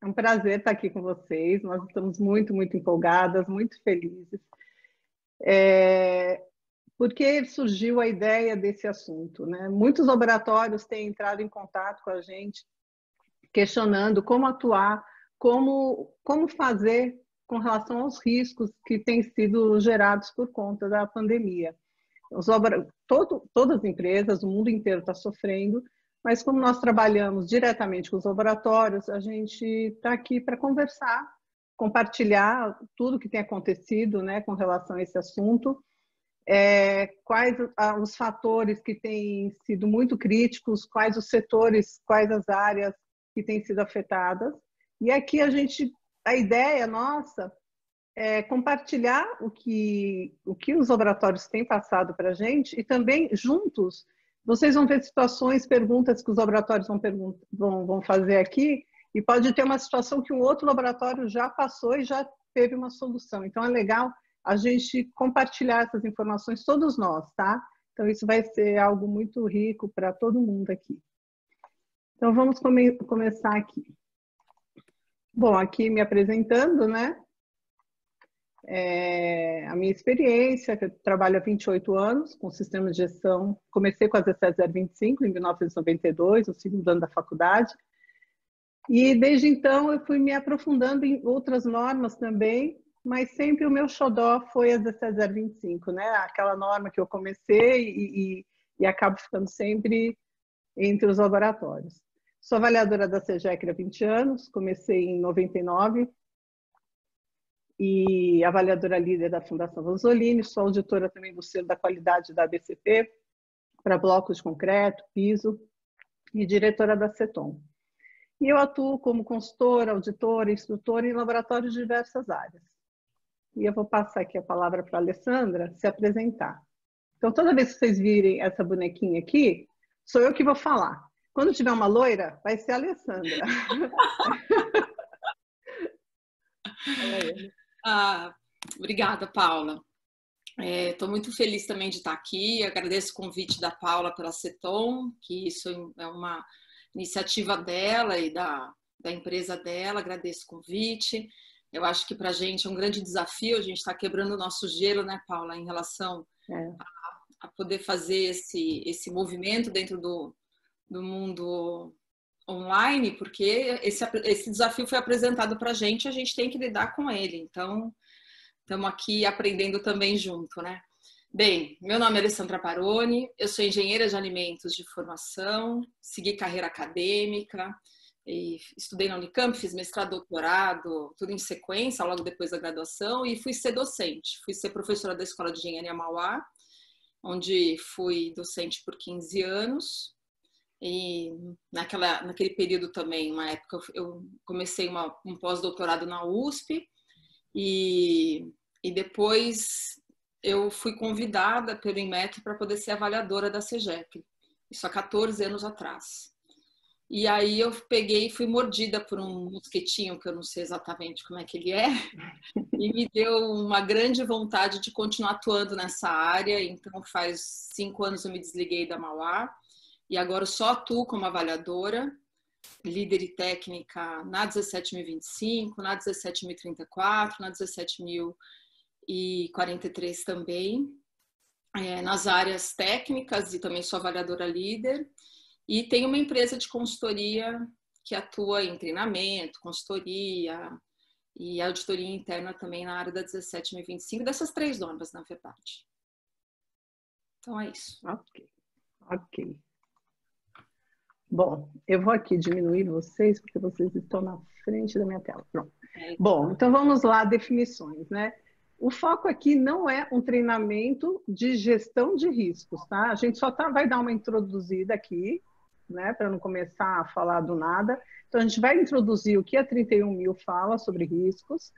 É um prazer estar aqui com vocês. Nós estamos muito empolgadas, muito felizes. Porque surgiu a ideia desse assunto, né? Muitos laboratórios têm entrado em contato com a gente, questionando como atuar, como fazer com relação aos riscos que têm sido gerados por conta da pandemia. Todas as empresas, o mundo inteiro está sofrendo, mas como nós trabalhamos diretamente com os laboratórios, a gente está aqui para conversar, compartilhar tudo que tem acontecido, né, com relação a esse assunto, quais os fatores que têm sido muito críticos, quais os setores, quais as áreas que têm sido afetadas. E aqui a ideia nossa é compartilhar o que os laboratórios têm passado para a gente e também, juntos, vocês vão ver situações, perguntas que os laboratórios vão fazer aqui e pode ter uma situação que um outro laboratório já passou e já teve uma solução. Então, é legal a gente compartilhar essas informações, todos nós, tá? Então, isso vai ser algo muito rico para todo mundo aqui. Então, vamos começar aqui. Bom, aqui me apresentando, né? A minha experiência, que eu trabalho há 28 anos com sistemas de gestão. Comecei com a 17025 em 1992, no segundo ano da faculdade. E desde então eu fui me aprofundando em outras normas também, mas sempre o meu xodó foi a 17025, né? Aquela norma que eu comecei e acabo ficando sempre entre os laboratórios. Sou avaliadora da SEGEC há 20 anos, comecei em 99, e avaliadora líder da Fundação Vanzolini, sou auditora também do selo da qualidade da ABCP, para blocos de concreto, piso, e diretora da CETOM. E eu atuo como consultora, auditora, instrutora em laboratórios de diversas áreas. E eu vou passar aqui a palavra para a Alessandra se apresentar. Então, toda vez que vocês virem essa bonequinha aqui, sou eu que vou falar. Quando tiver uma loira, vai ser a Alessandra. Obrigada, Paula. Estou muito feliz também de estar aqui. Agradeço o convite da Paula pela CETOM, que isso é uma iniciativa dela e da empresa dela. Agradeço o convite. Eu acho que para a gente é um grande desafio. A gente está quebrando o nosso gelo, né, Paula, em relação a poder fazer esse movimento dentro do mundo online, porque esse desafio foi apresentado para a gente tem que lidar com ele. Então, estamos aqui aprendendo também junto, né? Bem, meu nome é Alessandra Paroni, eu sou engenheira de alimentos de formação, segui carreira acadêmica, e estudei na Unicamp, fiz mestrado, doutorado, tudo em sequência, logo depois da graduação, e fui ser docente. Fui ser professora da Escola de Engenharia Mauá, onde fui docente por 15 anos. E naquele período também, uma época, eu comecei um pós-doutorado na USP e depois eu fui convidada pelo Inmetro para poder ser avaliadora da SEGEC, isso há 14 anos atrás. E aí eu peguei e fui mordida por um mosquitinho, que eu não sei exatamente como é que ele é, e me deu uma grande vontade de continuar atuando nessa área. Então faz 5 anos eu me desliguei da Mauá, e agora eu só atuo como avaliadora, líder e técnica na 17025, na 17034, na 17043 também, nas áreas técnicas, e também sou avaliadora líder. E tenho uma empresa de consultoria que atua em treinamento, consultoria e auditoria interna também na área da 17025, dessas 3 normas, na verdade. Então é isso. Ok. Bom, eu vou aqui diminuir vocês, porque vocês estão na frente da minha tela. Pronto. Bom, então vamos lá, definições, né? O foco aqui não é um treinamento de gestão de riscos, tá? A gente só vai dar uma introduzida aqui, né? Para não começar a falar do nada. Então, a gente vai introduzir o que a 31000 fala sobre riscos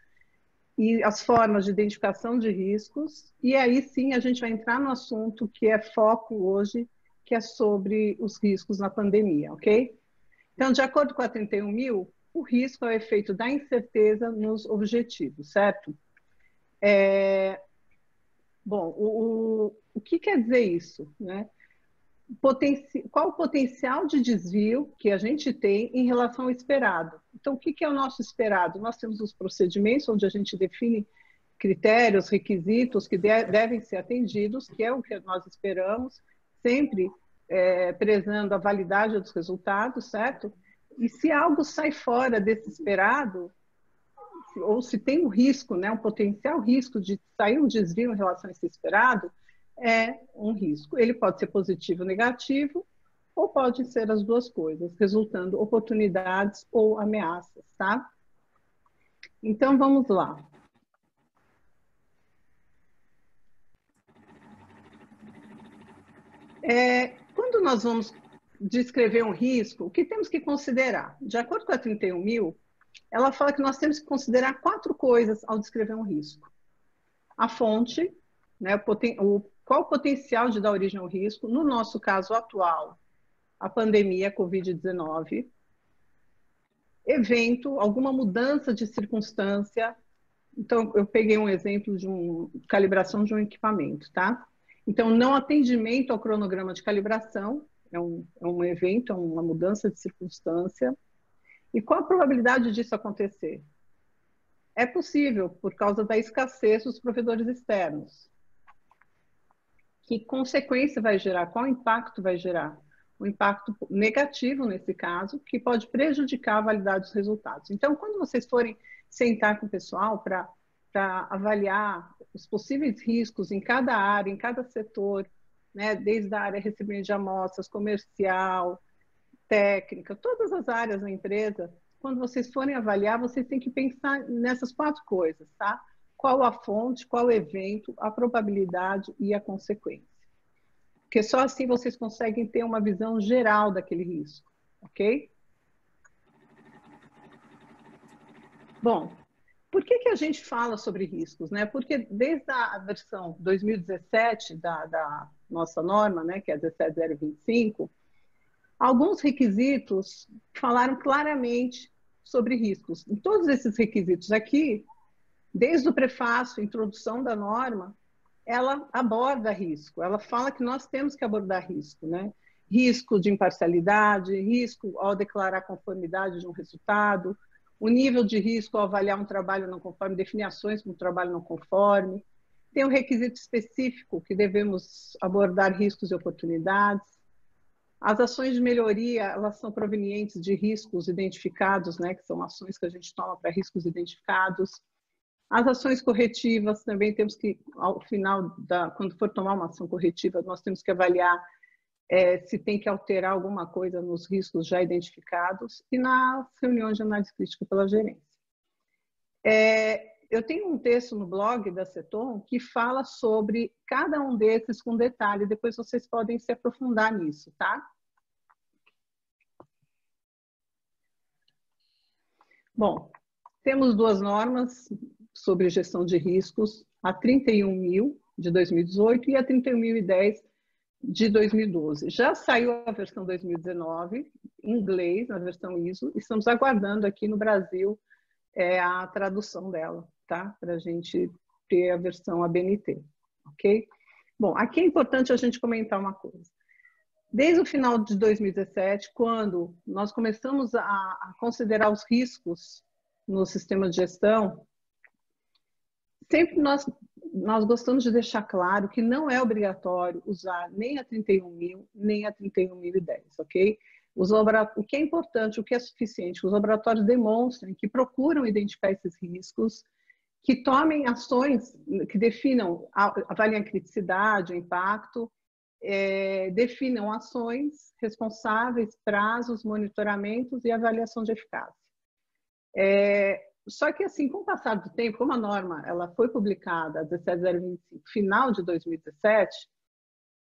e as formas de identificação de riscos. E aí sim a gente vai entrar no assunto que é foco hoje, que é sobre os riscos na pandemia, ok? Então, de acordo com a 31000, o risco é o efeito da incerteza nos objetivos, certo? Bom, o que quer dizer isso, né? qual o potencial de desvio que a gente tem em relação ao esperado. Então, o que é o nosso esperado? Nós temos os procedimentos onde a gente define critérios, requisitos que devem ser atendidos, que é o que nós esperamos, sempre prezando a validade dos resultados, certo? E se algo sai fora desse esperado, ou se tem um risco, né, um potencial risco de sair um desvio em relação a esse esperado, é um risco. Ele pode ser positivo ou negativo, ou pode ser as duas coisas, resultando oportunidades ou ameaças, tá? Então, vamos lá. Quando nós vamos descrever um risco, o que temos que considerar? De acordo com a 31.000, ela fala que nós temos que considerar 4 coisas ao descrever um risco. A fonte, né, qual o potencial de dar origem ao risco, no nosso caso atual, a pandemia Covid-19, evento, alguma mudança de circunstância. Então, eu peguei um exemplo de calibração de um equipamento, tá? Então, não atendimento ao cronograma de calibração, é um evento, é uma mudança de circunstância. E qual a probabilidade disso acontecer? É possível, por causa da escassez dos provedores externos. Que consequência vai gerar? Qual impacto vai gerar? Um impacto negativo, nesse caso, que pode prejudicar a validade dos resultados. Então, quando vocês forem sentar com o pessoal para avaliar os possíveis riscos em cada área, em cada setor, né, desde a área de recebimento de amostras, comercial, técnica, todas as áreas da empresa, quando vocês forem avaliar, vocês têm que pensar nessas 4 coisas, tá? Qual a fonte, qual o evento, a probabilidade e a consequência. Porque só assim vocês conseguem ter uma visão geral daquele risco, ok? Bom, por que a gente fala sobre riscos, né? Porque desde a versão 2017 da nossa norma, né, que é a 17025, alguns requisitos falaram claramente sobre riscos. Em todos esses requisitos aqui, desde o prefácio, introdução da norma, ela aborda risco, ela fala que nós temos que abordar risco, né? Risco de imparcialidade, risco ao declarar conformidade de um resultado, o nível de risco ao avaliar um trabalho não conforme, definir ações para um trabalho não conforme. Tem um requisito específico que devemos abordar riscos e oportunidades. As ações de melhoria, elas são provenientes de riscos identificados, né, que são ações que a gente toma para riscos identificados. As ações corretivas também temos que, ao final, quando for tomar uma ação corretiva, nós temos que avaliar se tem que alterar alguma coisa nos riscos já identificados e nas reuniões de análise crítica pela gerência. Eu tenho um texto no blog da Ceton que fala sobre cada um desses com detalhe, depois vocês podem se aprofundar nisso, tá? Bom, temos 2 normas sobre gestão de riscos, a 31.000 de 2018 e a 31.010 de 2012. Já saiu a versão 2019, em inglês, na versão ISO, e estamos aguardando aqui no Brasil a tradução dela, tá? Para a gente ter a versão ABNT, ok? Bom, aqui é importante a gente comentar uma coisa. Desde o final de 2017, quando nós começamos a considerar os riscos no sistema de gestão, sempre nós gostamos de deixar claro que não é obrigatório usar nem a 31.000, nem a 31.010, ok? O que é importante, o que é suficiente, que os laboratórios demonstrem que procuram identificar esses riscos, que tomem ações que definam, avaliem a criticidade, o impacto, definam ações responsáveis, prazos, monitoramentos e avaliação de eficácia. Só que, assim, com o passar do tempo, como a norma ela foi publicada, a 17025, final de 2017,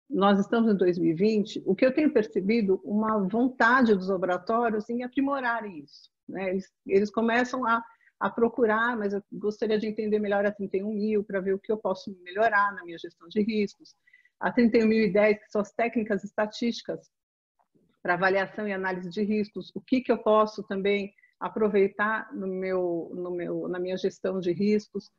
nós estamos em 2020, o que eu tenho percebido, uma vontade dos laboratórios em aprimorarem isso, né? Eles começam a procurar, mas eu gostaria de entender melhor a 31.000 para ver o que eu posso melhorar na minha gestão de riscos. A 31.010, que são as técnicas estatísticas para avaliação e análise de riscos, o que eu posso também aproveitar na minha gestão de riscos.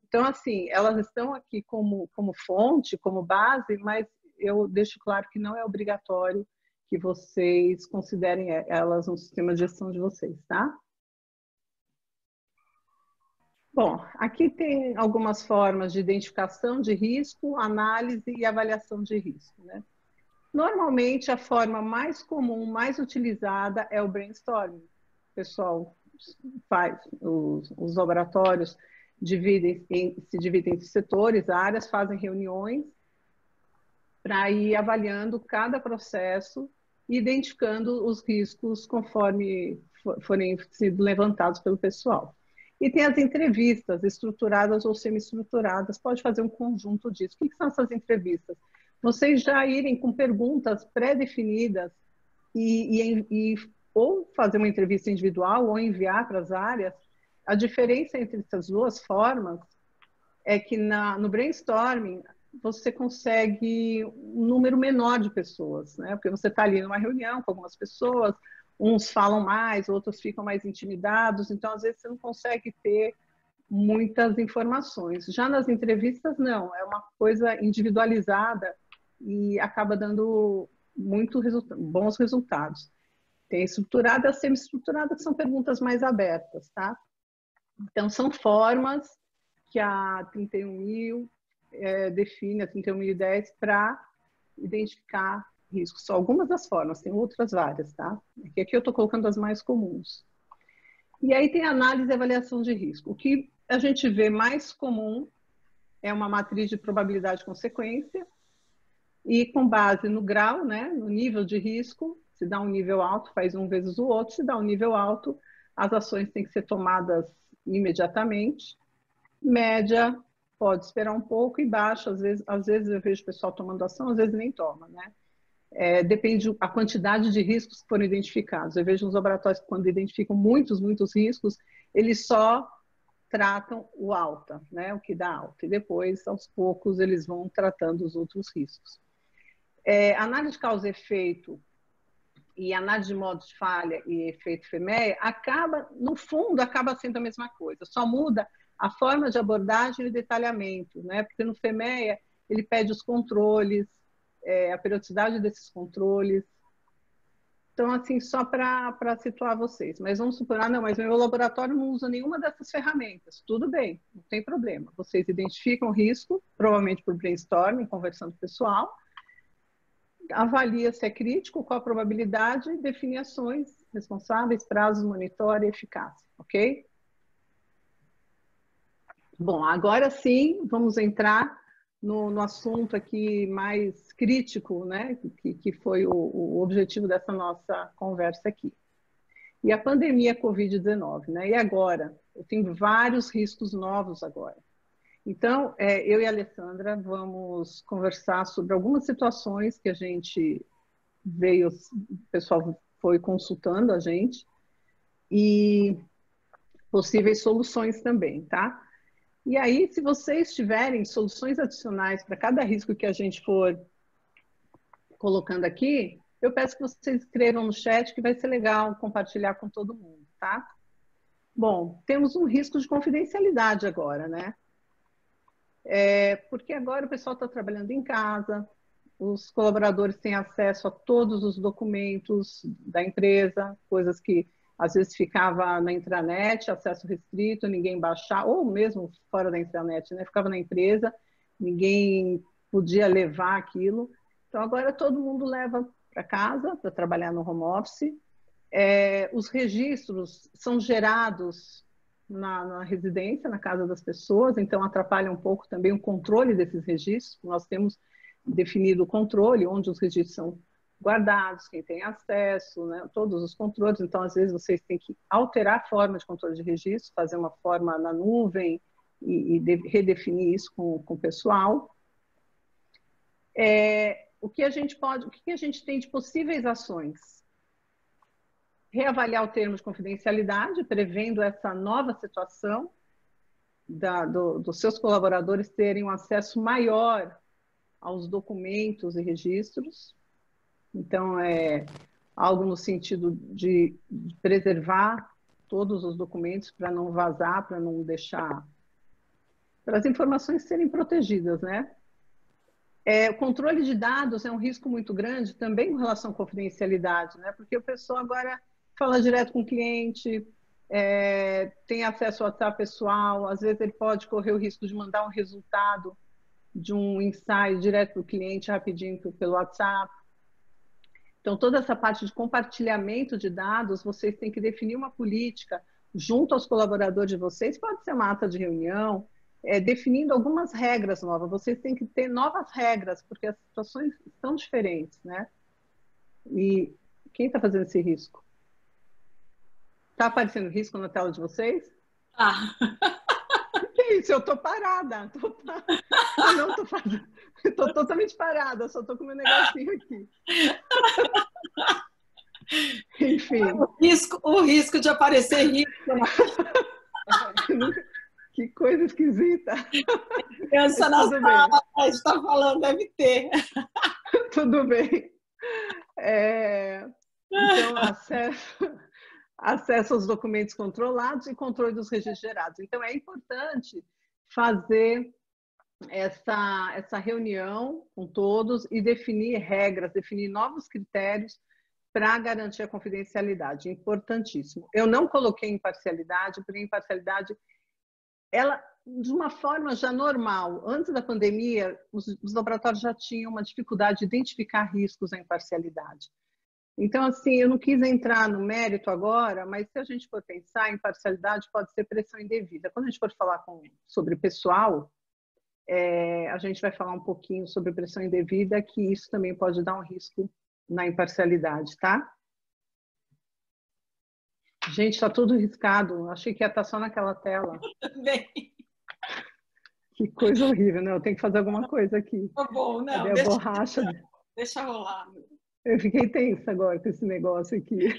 Então, assim, elas estão aqui como fonte, como base, mas eu deixo claro que não é obrigatório que vocês considerem elas no sistema de gestão de vocês, tá? Bom, aqui tem algumas formas de identificação de risco, análise e avaliação de risco, né? Normalmente, a forma mais comum, mais utilizada é o brainstorming. O pessoal faz, os laboratórios se dividem em setores, áreas, fazem reuniões para ir avaliando cada processo e identificando os riscos conforme forem sido levantados pelo pessoal. E tem as entrevistas, estruturadas ou semi-estruturadas, pode fazer um conjunto disso. O que são essas entrevistas? Vocês já irem com perguntas pré-definidas ou fazer uma entrevista individual ou enviar para as áreas. A diferença entre essas duas formas é que no brainstorming você consegue um número menor de pessoas, né? Porque você está ali numa reunião com algumas pessoas, uns falam mais, outros ficam mais intimidados, então às vezes você não consegue ter muitas informações. Já nas entrevistas, não, é uma coisa individualizada e acaba dando bons resultados. Tem estruturada e semi-estruturada, que são perguntas mais abertas, tá? Então, são formas que a 31.000 define, a 31.010, para identificar riscos. São algumas das formas, tem outras várias, tá? Aqui eu estou colocando as mais comuns. E aí tem análise e avaliação de risco. O que a gente vê mais comum é uma matriz de probabilidade de consequência e com base no grau, né, no nível de risco, se dá um nível alto, faz um vezes o outro, se dá um nível alto, as ações têm que ser tomadas imediatamente. Média, pode esperar um pouco, e baixa, às vezes eu vejo o pessoal tomando ação, às vezes nem toma, né? Depende da quantidade de riscos que foram identificados. Eu vejo nos laboratórios que quando identificam muitos riscos, eles só tratam o alta, né, o que dá alta, e depois, aos poucos, eles vão tratando os outros riscos. Análise de causa e efeito e análise de modo de falha e efeito FEMEA, no fundo, acaba sendo a mesma coisa, só muda a forma de abordagem e detalhamento, né, porque no FEMEA ele pede os controles, a periodicidade desses controles. Então, assim, só para situar vocês. Mas vamos supor, não, mas meu laboratório não usa nenhuma dessas ferramentas. Tudo bem, não tem problema. Vocês identificam o risco, provavelmente por brainstorming, conversando com o pessoal, avalia se é crítico, qual a probabilidade, define ações responsáveis, prazos, monitora e eficácia, ok? Bom, agora sim, vamos entrar no assunto aqui mais crítico, né, que foi o objetivo dessa nossa conversa aqui. E a pandemia Covid-19, né? E agora? Eu tenho vários riscos novos agora. Então, eu e a Alessandra vamos conversar sobre algumas situações que a gente veio, o pessoal foi consultando a gente, e possíveis soluções também, tá? E aí, se vocês tiverem soluções adicionais para cada risco que a gente for colocando aqui, eu peço que vocês escrevam no chat, que vai ser legal compartilhar com todo mundo, tá? Bom, temos um risco de confidencialidade agora, né? Porque agora o pessoal está trabalhando em casa, os colaboradores têm acesso a todos os documentos da empresa, coisas que às vezes ficava na intranet, acesso restrito, ninguém baixava, ou mesmo fora da intranet, né? Ficava na empresa, ninguém podia levar aquilo. Então, agora todo mundo leva para casa para trabalhar no home office. Os registros são gerados na residência, na casa das pessoas, então atrapalha um pouco também o controle desses registros. Nós temos definido o controle, onde os registros são guardados, quem tem acesso, né, todos os controles. Então, às vezes, vocês têm que alterar a forma de controle de registro, fazer uma forma na nuvem e redefinir isso com o pessoal. O que a gente tem de possíveis ações? Reavaliar o termo de confidencialidade, prevendo essa nova situação dos seus colaboradores terem um acesso maior aos documentos e registros. Então, algo no sentido de preservar todos os documentos para não vazar, para não deixar, para as informações serem protegidas, né? O controle de dados é um risco muito grande também com relação à confidencialidade, né? Porque o pessoal agora fala direto com o cliente, tem acesso ao WhatsApp pessoal, às vezes ele pode correr o risco de mandar um resultado de um ensaio direto para o cliente rapidinho pelo WhatsApp. Então, toda essa parte de compartilhamento de dados, vocês têm que definir uma política junto aos colaboradores de vocês, pode ser uma ata de reunião, definindo algumas regras novas. Vocês têm que ter novas regras, porque as situações estão diferentes, né? E quem está fazendo esse risco? Está aparecendo risco na tela de vocês? Ah. Que isso? Eu estou parada. Eu não estou fazendo. Estou totalmente parada, só estou com meu negocinho aqui. Enfim. O risco de aparecer risco. Que coisa esquisita. Criança na sala, a gente está falando, deve ter. Tudo bem. Então, acesso aos documentos controlados e controle dos registros gerados. Então, é importante fazer essa reunião com todos e definir regras, definir novos critérios para garantir a confidencialidade. Importantíssimo. Eu não coloquei imparcialidade, porque a imparcialidade, ela, de uma forma já normal, antes da pandemia, os laboratórios já tinham uma dificuldade de identificar riscos à imparcialidade. Então, assim, eu não quis entrar no mérito agora, mas se a gente for pensar, a imparcialidade pode ser pressão indevida. Quando a gente for falar sobre pessoal, a gente vai falar um pouquinho sobre pressão indevida, que isso também pode dar um risco na imparcialidade, tá? Gente, está tudo riscado. Achei que ia estar só naquela tela. Também. Que coisa horrível, né? Eu tenho que fazer alguma coisa aqui. Tá bom, não. Cadê a borracha? Deixa rolar. Eu fiquei tensa agora com esse negócio aqui.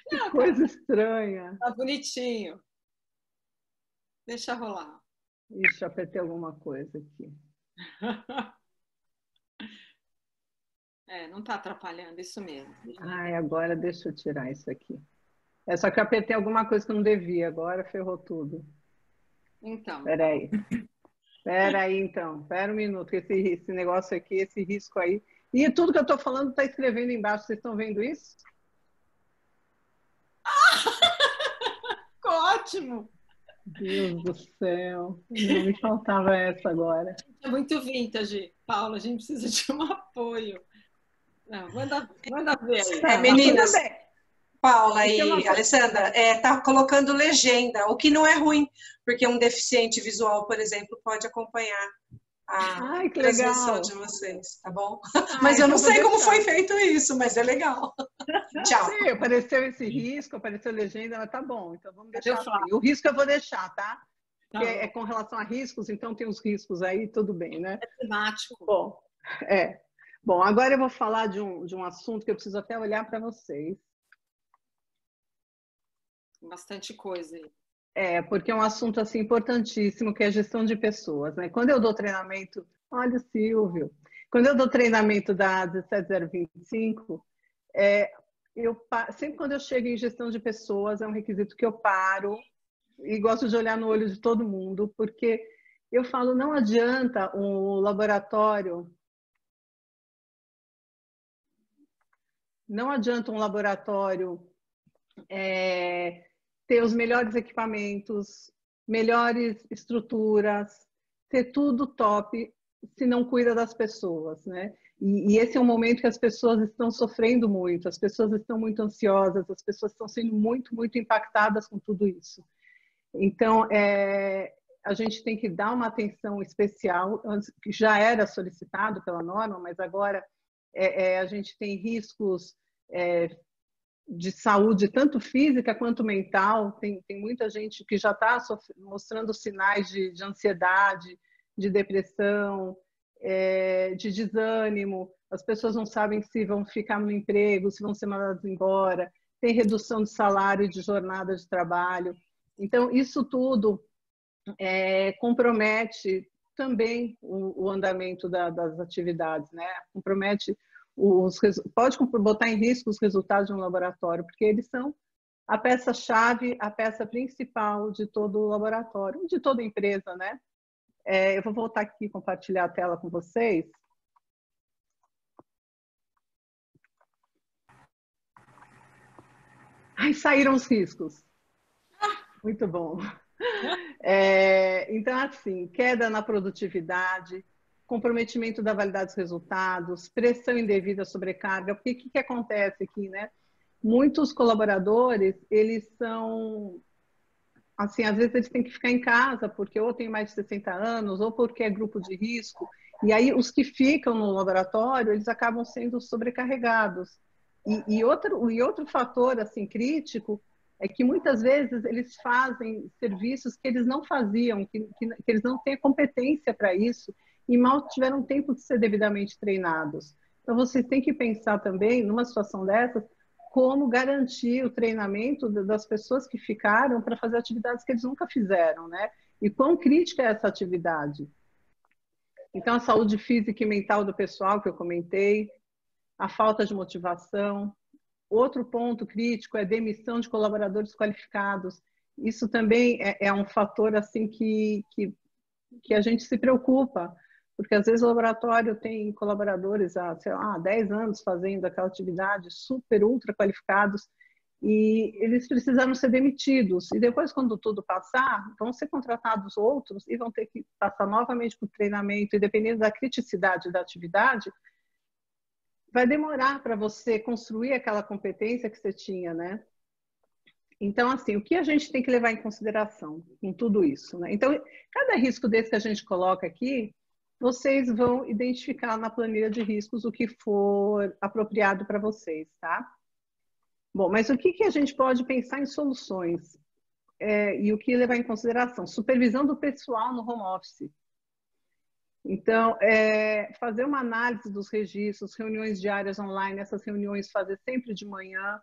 Que coisa estranha. Tá bonitinho. Deixa rolar. Ixi, apertei alguma coisa aqui. Não está atrapalhando, isso mesmo. Ai, agora deixa eu tirar isso aqui. Só que eu apertei alguma coisa que eu não devia, agora ferrou tudo. Então. Peraí, então. Espera um minuto, que esse negócio aqui, esse risco aí. E tudo que eu estou falando está escrevendo embaixo. Vocês estão vendo isso? Ficou ótimo! Deus do céu. Não me faltava essa agora. É muito vintage, Paula. A gente precisa de um apoio. Não, manda ver aí. Meninas, Paula e Alessandra, tá colocando legenda, o que não é ruim, porque um deficiente visual, por exemplo, pode acompanhar a transmissão de vocês, tá bom? Mas eu não sei como foi feito isso, mas é legal. Tchau. Sim, apareceu esse risco, apareceu legenda, mas tá bom, então vamos deixar assim. O risco eu vou deixar, tá? Porque é com relação a riscos, então tem os riscos aí, tudo bem, né? É temático. Bom, Bom, agora eu vou falar de um assunto que eu preciso até olhar para vocês. Bastante coisa aí. Porque é um assunto assim, importantíssimo, que é a gestão de pessoas, né? Quando eu dou treinamento... Olha o Silvio. Quando eu dou treinamento da 17025, sempre quando eu chego em gestão de pessoas, é um requisito que eu paro e gosto de olhar no olho de todo mundo, porque eu falo, não adianta um laboratório... Não adianta um laboratório ter os melhores equipamentos, melhores estruturas, ter tudo top, se não cuida das pessoas, né? E esse é um momento que as pessoas estão sofrendo muito, as pessoas estão muito ansiosas, as pessoas estão sendo muito, muito impactadas com tudo isso. Então, a gente tem que dar uma atenção especial, que já era solicitado pela norma, mas agora a gente tem riscos de saúde, tanto física quanto mental. Tem muita gente que já está mostrando sinais de ansiedade, de depressão, de desânimo. As pessoas não sabem se vão ficar no emprego, se vão ser mandadas embora. Tem redução de salário e de jornada de trabalho. Então, isso tudo compromete também o andamento das atividades, né? Compromete pode botar em risco os resultados de um laboratório, porque eles são a peça-chave, a peça principal de todo o laboratório, de toda empresa, né? Eu vou voltar aqui e compartilhar a tela com vocês. Ai, saíram os riscos. Muito bom. Então, assim, queda na produtividade, comprometimento da validade dos resultados, pressão indevida, sobrecarga. Porque o que acontece aqui, né? Muitos colaboradores, eles são, assim, às vezes eles têm que ficar em casa, porque ou tem mais de 60 anos, ou porque é grupo de risco. E aí, os que ficam no laboratório, eles acabam sendo sobrecarregados. E outro fator, assim, crítico, é que muitas vezes eles fazem serviços que eles não faziam, que eles não têm a competência para isso, e mal tiveram tempo de ser devidamente treinados. Então, vocês têm que pensar também, numa situação dessas, como garantir o treinamento das pessoas que ficaram para fazer atividades que eles nunca fizeram, né? E quão crítica é essa atividade. Então, a saúde física e mental do pessoal, que eu comentei, a falta de motivação. Outro ponto crítico é a demissão de colaboradores qualificados. Isso também é um fator assim que a gente se preocupa, porque às vezes o laboratório tem colaboradores há, sei lá, 10 anos fazendo aquela atividade, super, ultra qualificados, e eles precisaram ser demitidos. E depois, quando tudo passar, vão ser contratados outros e vão ter que passar novamente por treinamento, e dependendo da criticidade da atividade, vai demorar para você construir aquela competência que você tinha, né? Então, assim, o que a gente tem que levar em consideração em tudo isso, né? Então, cada risco desse que a gente coloca aqui, vocês vão identificar na planilha de riscos o que for apropriado para vocês, tá? Bom, mas o que a gente pode pensar em soluções? E o que levar em consideração? Supervisão do pessoal no home office. Então, fazer uma análise dos registros, reuniões diárias online, essas reuniões fazer sempre de manhã,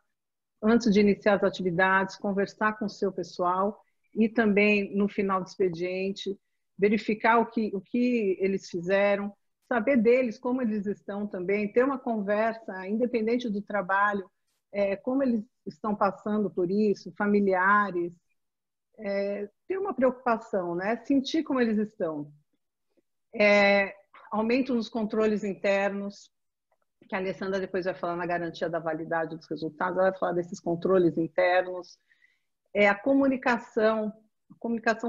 antes de iniciar as atividades, conversar com o seu pessoal e também no final do expediente, verificar o que eles fizeram, saber deles, como eles estão também, ter uma conversa, independente do trabalho, como eles estão passando por isso, familiares, ter uma preocupação, né? Sentir como eles estão. Aumento nos controles internos, que a Alessandra depois vai falar na garantia da validade dos resultados, ela vai falar desses controles internos. A comunicação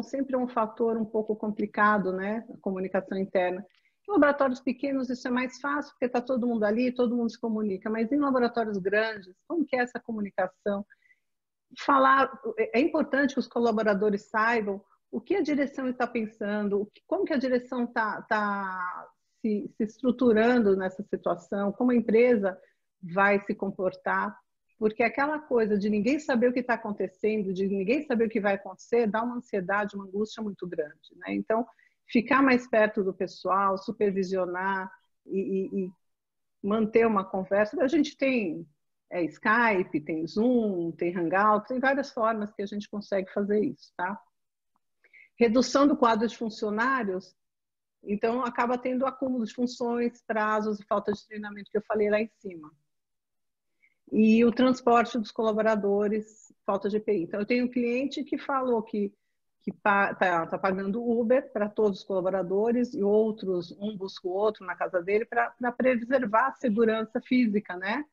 sempre é um fator um pouco complicado, né? A comunicação interna. Em laboratórios pequenos isso é mais fácil, porque está todo mundo ali, todo mundo se comunica, mas em laboratórios grandes, como que é essa comunicação? É importante que os colaboradores saibam o que a direção está pensando, como que a direção está se estruturando nessa situação, como a empresa vai se comportar, porque aquela coisa de ninguém saber o que está acontecendo, de ninguém saber o que vai acontecer, dá uma ansiedade, uma angústia muito grande, né? Então, ficar mais perto do pessoal, supervisionar e manter uma conversa. A gente tem Skype, tem Zoom, tem Hangout, tem várias formas que a gente consegue fazer isso, tá? Redução do quadro de funcionários, então acaba tendo acúmulo de funções, prazos e falta de treinamento que eu falei lá em cima. E o transporte dos colaboradores, falta de EPI. Então eu tenho um cliente que falou que está pagando Uber para todos os colaboradores e outros, um busca o outro na casa dele para preservar a segurança física, né?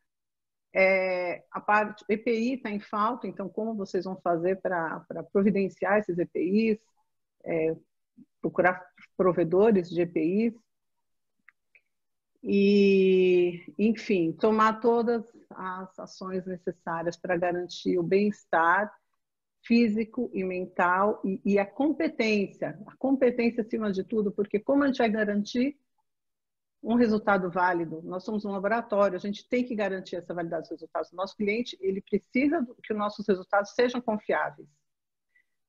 A parte EPI está em falta, então como vocês vão fazer para providenciar esses EPIs, procurar provedores de EPIs e, enfim, tomar todas as ações necessárias para garantir o bem-estar físico e mental e a competência acima de tudo, porque como a gente vai garantir um resultado válido? Nós somos um laboratório, a gente tem que garantir essa validade dos resultados. O nosso cliente, ele precisa que os nossos resultados sejam confiáveis.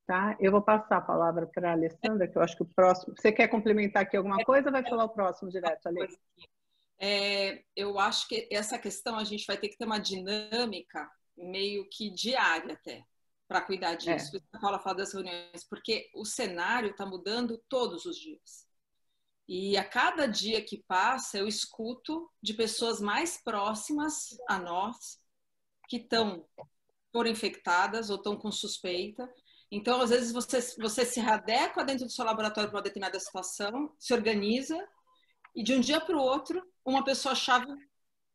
Tá? Eu vou passar a palavra para a Alessandra, que eu acho que o próximo... Você quer complementar aqui alguma coisa ou vai falar o próximo direto, Ale? Eu acho que essa questão a gente vai ter que ter uma dinâmica meio que diária até, para cuidar disso. A Paula fala das reuniões, porque o cenário está mudando todos os dias. E a cada dia que passa, eu escuto de pessoas mais próximas a nós que foram infectadas ou estão com suspeita. Então, às vezes, você se adequa dentro do seu laboratório para uma determinada situação, se organiza, e de um dia para o outro, uma pessoa-chave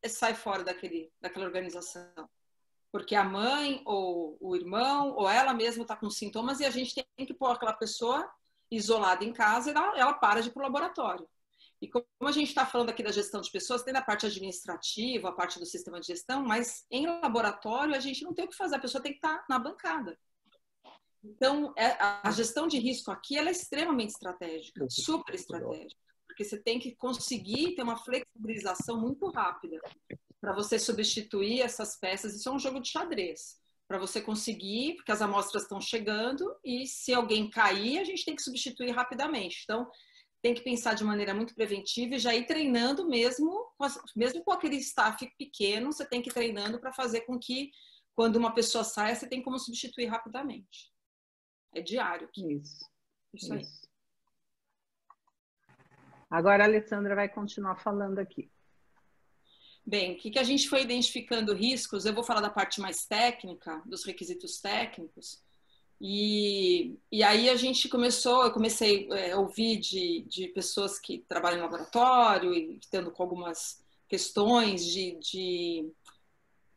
sai fora daquela organização. Porque a mãe, ou o irmão, ou ela mesma está com sintomas, e a gente tem que pôr aquela pessoa isolada em casa, e ela para de ir para o laboratório. E como a gente está falando aqui da gestão de pessoas, tem a parte administrativa, a parte do sistema de gestão, mas em laboratório a gente não tem o que fazer, a pessoa tem que estar na bancada. Então, a gestão de risco aqui ela é extremamente estratégica, super estratégica, porque você tem que conseguir ter uma flexibilização muito rápida para você substituir essas peças. Isso é um jogo de xadrez, para você conseguir, porque as amostras estão chegando e se alguém cair, a gente tem que substituir rapidamente. Então, tem que pensar de maneira muito preventiva e já ir treinando mesmo com aquele staff pequeno, você tem que ir treinando para fazer com que, quando uma pessoa saia, você tem como substituir rapidamente. É diário. Isso aí. Agora a Alessandra vai continuar falando aqui. Bem, o que a gente foi identificando riscos? Eu vou falar da parte mais técnica, dos requisitos técnicos. E aí eu comecei a ouvir de pessoas que trabalham no laboratório e estando com algumas questões de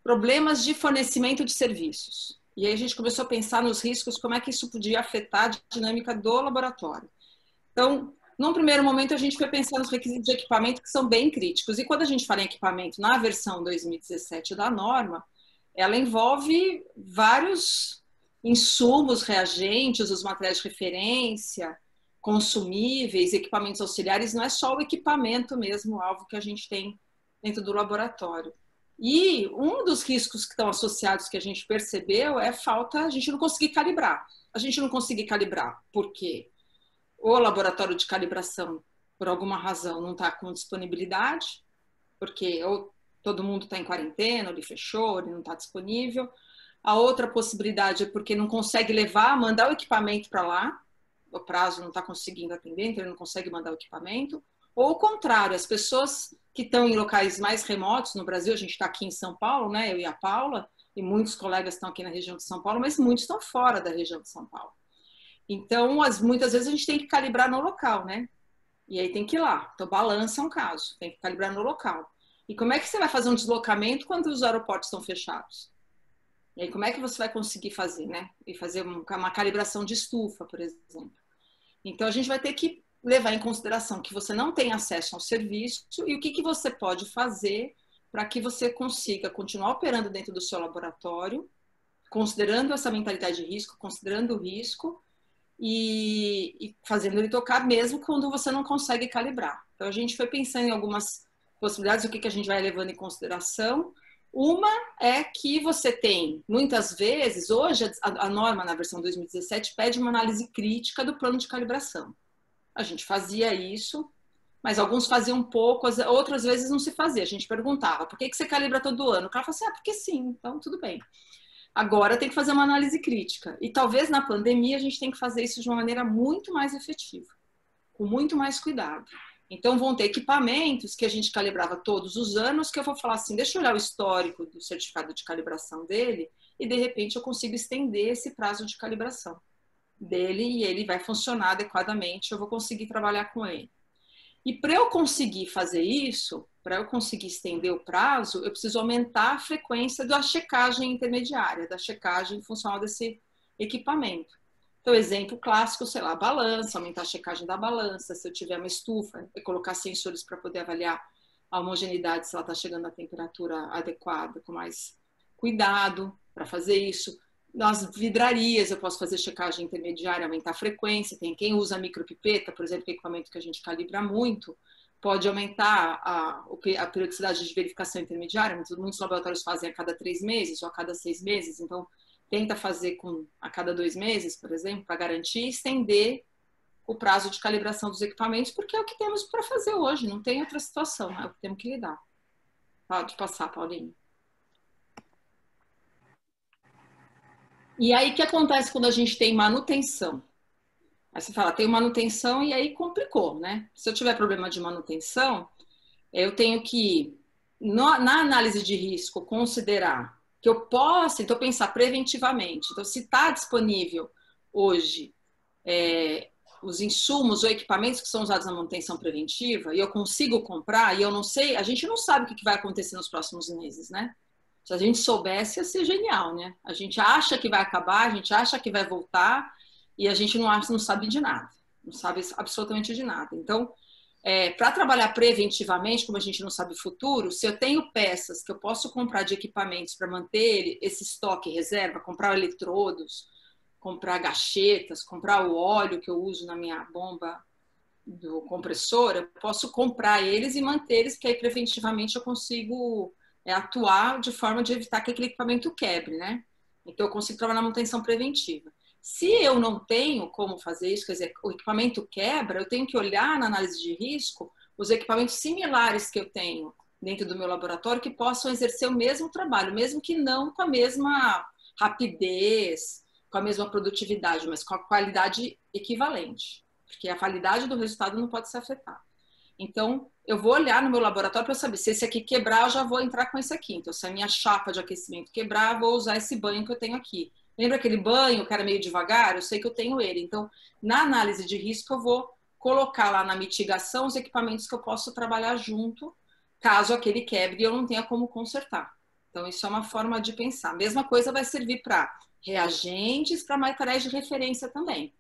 problemas de fornecimento de serviços. E aí a gente começou a pensar nos riscos, como é que isso podia afetar a dinâmica do laboratório. Então, num primeiro momento, a gente foi pensar nos requisitos de equipamento que são bem críticos. E quando a gente fala em equipamento na versão 2017 da norma, ela envolve vários insumos, reagentes, os materiais de referência, consumíveis, equipamentos auxiliares. Não é só o equipamento mesmo, o alvo que a gente tem dentro do laboratório. E um dos riscos que estão associados que a gente percebeu é a gente não conseguir calibrar. A gente não conseguir calibrar porque o laboratório de calibração, por alguma razão, não está com disponibilidade, porque ou todo mundo está em quarentena, ou ele fechou, ou ele não está disponível. A outra possibilidade é porque não consegue mandar o equipamento para lá, o prazo não está conseguindo atender, então ele não consegue mandar o equipamento. Ou o contrário, as pessoas que estão em locais mais remotos no Brasil, a gente está aqui em São Paulo, né? Eu e a Paula, e muitos colegas estão aqui na região de São Paulo, mas muitos estão fora da região de São Paulo. Então, muitas vezes a gente tem que calibrar no local, né? E aí tem que ir lá. Então, balança é um caso, tem que calibrar no local. E como é que você vai fazer um deslocamento quando os aeroportos estão fechados? E aí, como é que você vai conseguir fazer, né? E fazer uma calibração de estufa, por exemplo. Então, a gente vai ter que levar em consideração que você não tem acesso ao serviço e o que você pode fazer para que você consiga continuar operando dentro do seu laboratório, considerando essa mentalidade de risco, considerando o risco e fazendo ele tocar mesmo quando você não consegue calibrar. Então, a gente foi pensando em algumas possibilidades, o que a gente vai levando em consideração. Uma é que você tem, muitas vezes, hoje a norma na versão 2017 pede uma análise crítica do plano de calibração. A gente fazia isso, mas alguns faziam pouco, outras vezes não se fazia. A gente perguntava, por que você calibra todo ano? O cara falou assim, porque sim, então tudo bem. Agora tem que fazer uma análise crítica. E talvez na pandemia a gente tem que fazer isso de uma maneira muito mais efetiva, com muito mais cuidado. Então vão ter equipamentos que a gente calibrava todos os anos, que eu vou falar assim, deixa eu olhar o histórico do certificado de calibração dele e de repente eu consigo estender esse prazo de calibração dele e ele vai funcionar adequadamente, eu vou conseguir trabalhar com ele. E para eu conseguir fazer isso, para eu conseguir estender o prazo, eu preciso aumentar a frequência da checagem intermediária, da checagem funcional desse equipamento. Então, exemplo clássico, sei lá, balança, aumentar a checagem da balança, se eu tiver uma estufa, eu colocar sensores para poder avaliar a homogeneidade, se ela está chegando à temperatura adequada, com mais cuidado para fazer isso. Nas vidrarias, eu posso fazer checagem intermediária, aumentar a frequência. Tem quem usa micropipeta, por exemplo, que é equipamento que a gente calibra muito, pode aumentar a periodicidade de verificação intermediária. Muitos laboratórios fazem a cada 3 meses ou a cada 6 meses, então tenta fazer a cada 2 meses, por exemplo, para garantir e estender o prazo de calibração dos equipamentos, porque é o que temos para fazer hoje, não tem outra situação, é o que temos que lidar. Pode passar, Paulinho. E aí, o que acontece quando a gente tem manutenção? Aí você fala, tem manutenção e aí complicou, né? Se eu tiver problema de manutenção, eu tenho que, na análise de risco, considerar que eu possa, então, pensar preventivamente. Então, se está disponível hoje os insumos ou equipamentos que são usados na manutenção preventiva e eu consigo comprar e eu não sei, a gente não sabe o que vai acontecer nos próximos meses, né? Se a gente soubesse, ia ser genial, né? A gente acha que vai acabar, a gente acha que vai voltar e a gente não sabe de nada, não sabe absolutamente de nada. Então, para trabalhar preventivamente, como a gente não sabe o futuro, se eu tenho peças que eu posso comprar de equipamentos para manter esse estoque reserva, comprar eletrodos, comprar gachetas, comprar o óleo que eu uso na minha bomba do compressor, eu posso comprar eles e manter eles, porque aí preventivamente eu consigo atuar de forma de evitar que aquele equipamento quebre, né? Então eu consigo trabalhar na manutenção preventiva. Se eu não tenho como fazer isso, quer dizer, o equipamento quebra, eu tenho que olhar na análise de risco os equipamentos similares que eu tenho dentro do meu laboratório que possam exercer o mesmo trabalho, mesmo que não com a mesma rapidez, com a mesma produtividade, mas com a qualidade equivalente, porque a qualidade do resultado não pode ser afetada. Então, eu vou olhar no meu laboratório para saber se esse aqui quebrar, eu já vou entrar com esse aqui. Então, se a minha chapa de aquecimento quebrar, eu vou usar esse banho que eu tenho aqui. Lembra aquele banho que era meio devagar? Eu sei que eu tenho ele. Então, na análise de risco, eu vou colocar lá na mitigação os equipamentos que eu posso trabalhar junto, caso aquele quebre e eu não tenha como consertar. Então, isso é uma forma de pensar. A mesma coisa vai servir para reagentes, para materiais de referência também.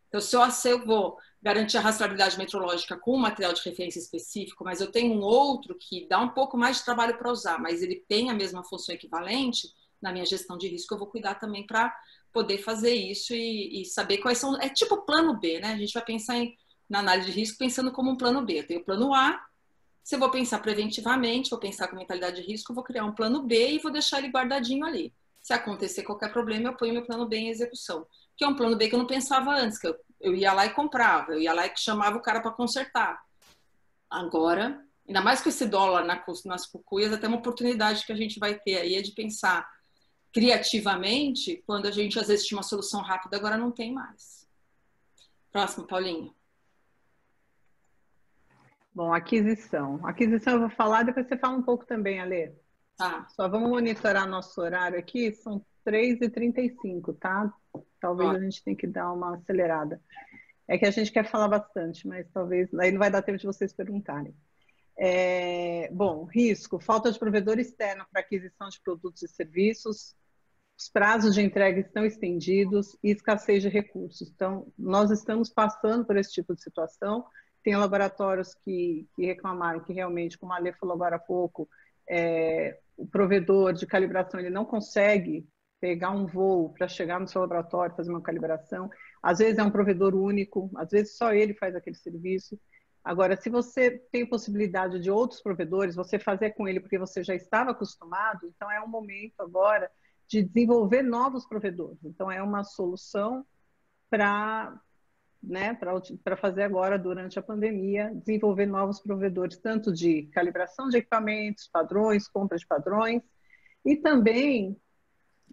Então, se eu vou garantir a rastreabilidade metrológica com um material de referência específico, mas eu tenho um outro que dá um pouco mais de trabalho para usar, mas ele tem a mesma função equivalente, na minha gestão de risco eu vou cuidar também para poder fazer isso e saber quais são... É tipo plano B, né? A gente vai pensar na análise de risco pensando como um plano B. Eu tenho o plano A, se eu vou pensar preventivamente, vou pensar com mentalidade de risco, eu vou criar um plano B e vou deixar ele guardadinho ali. Se acontecer qualquer problema, eu ponho meu plano B em execução. Que é um plano B que eu não pensava antes, que eu ia lá e comprava, eu ia lá e chamava o cara para consertar. Agora, ainda mais com esse dólar nas cucuias, até uma oportunidade que a gente vai ter aí é de pensar criativamente, quando a gente às vezes tinha uma solução rápida, agora não tem mais. Próximo, Paulinho. Bom, aquisição. Aquisição eu vou falar, depois você fala um pouco também, Alê. Tá. Só vamos monitorar nosso horário aqui, são 3h35, tá? Talvez a gente tenha que dar uma acelerada. É que a gente quer falar bastante, mas talvez aí não vai dar tempo de vocês perguntarem. Bom, risco, falta de provedor externo para aquisição de produtos e serviços, os prazos de entrega estão estendidos e escassez de recursos. Então, nós estamos passando por esse tipo de situação. Tem laboratórios que reclamaram que realmente, como a Alê falou agora há pouco, o provedor de calibração ele não consegue pegar um voo para chegar no seu laboratório, fazer uma calibração. Às vezes é um provedor único, às vezes só ele faz aquele serviço. Agora, se você tem possibilidade de outros provedores, você fazer com ele porque você já estava acostumado, então é um momento agora de desenvolver novos provedores. Então, é uma solução para fazer agora, durante a pandemia, desenvolver novos provedores, tanto de calibração de equipamentos, padrões, compra de padrões, e também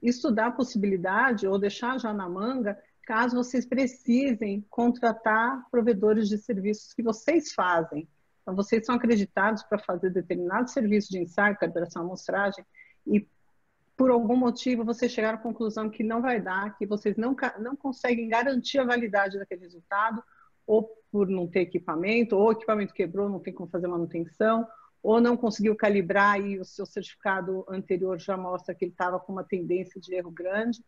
estudar a possibilidade, ou deixar já na manga, caso vocês precisem contratar provedores de serviços que vocês fazem. Então, vocês são acreditados para fazer determinado serviço de ensaio, calibração, amostragem, e por algum motivo vocês chegaram à conclusão que não vai dar, que vocês não conseguem garantir a validade daquele resultado, ou por não ter equipamento, ou o equipamento quebrou, não tem como fazer manutenção, ou não conseguiu calibrar e o seu certificado anterior já mostra que ele estava com uma tendência de erro grande.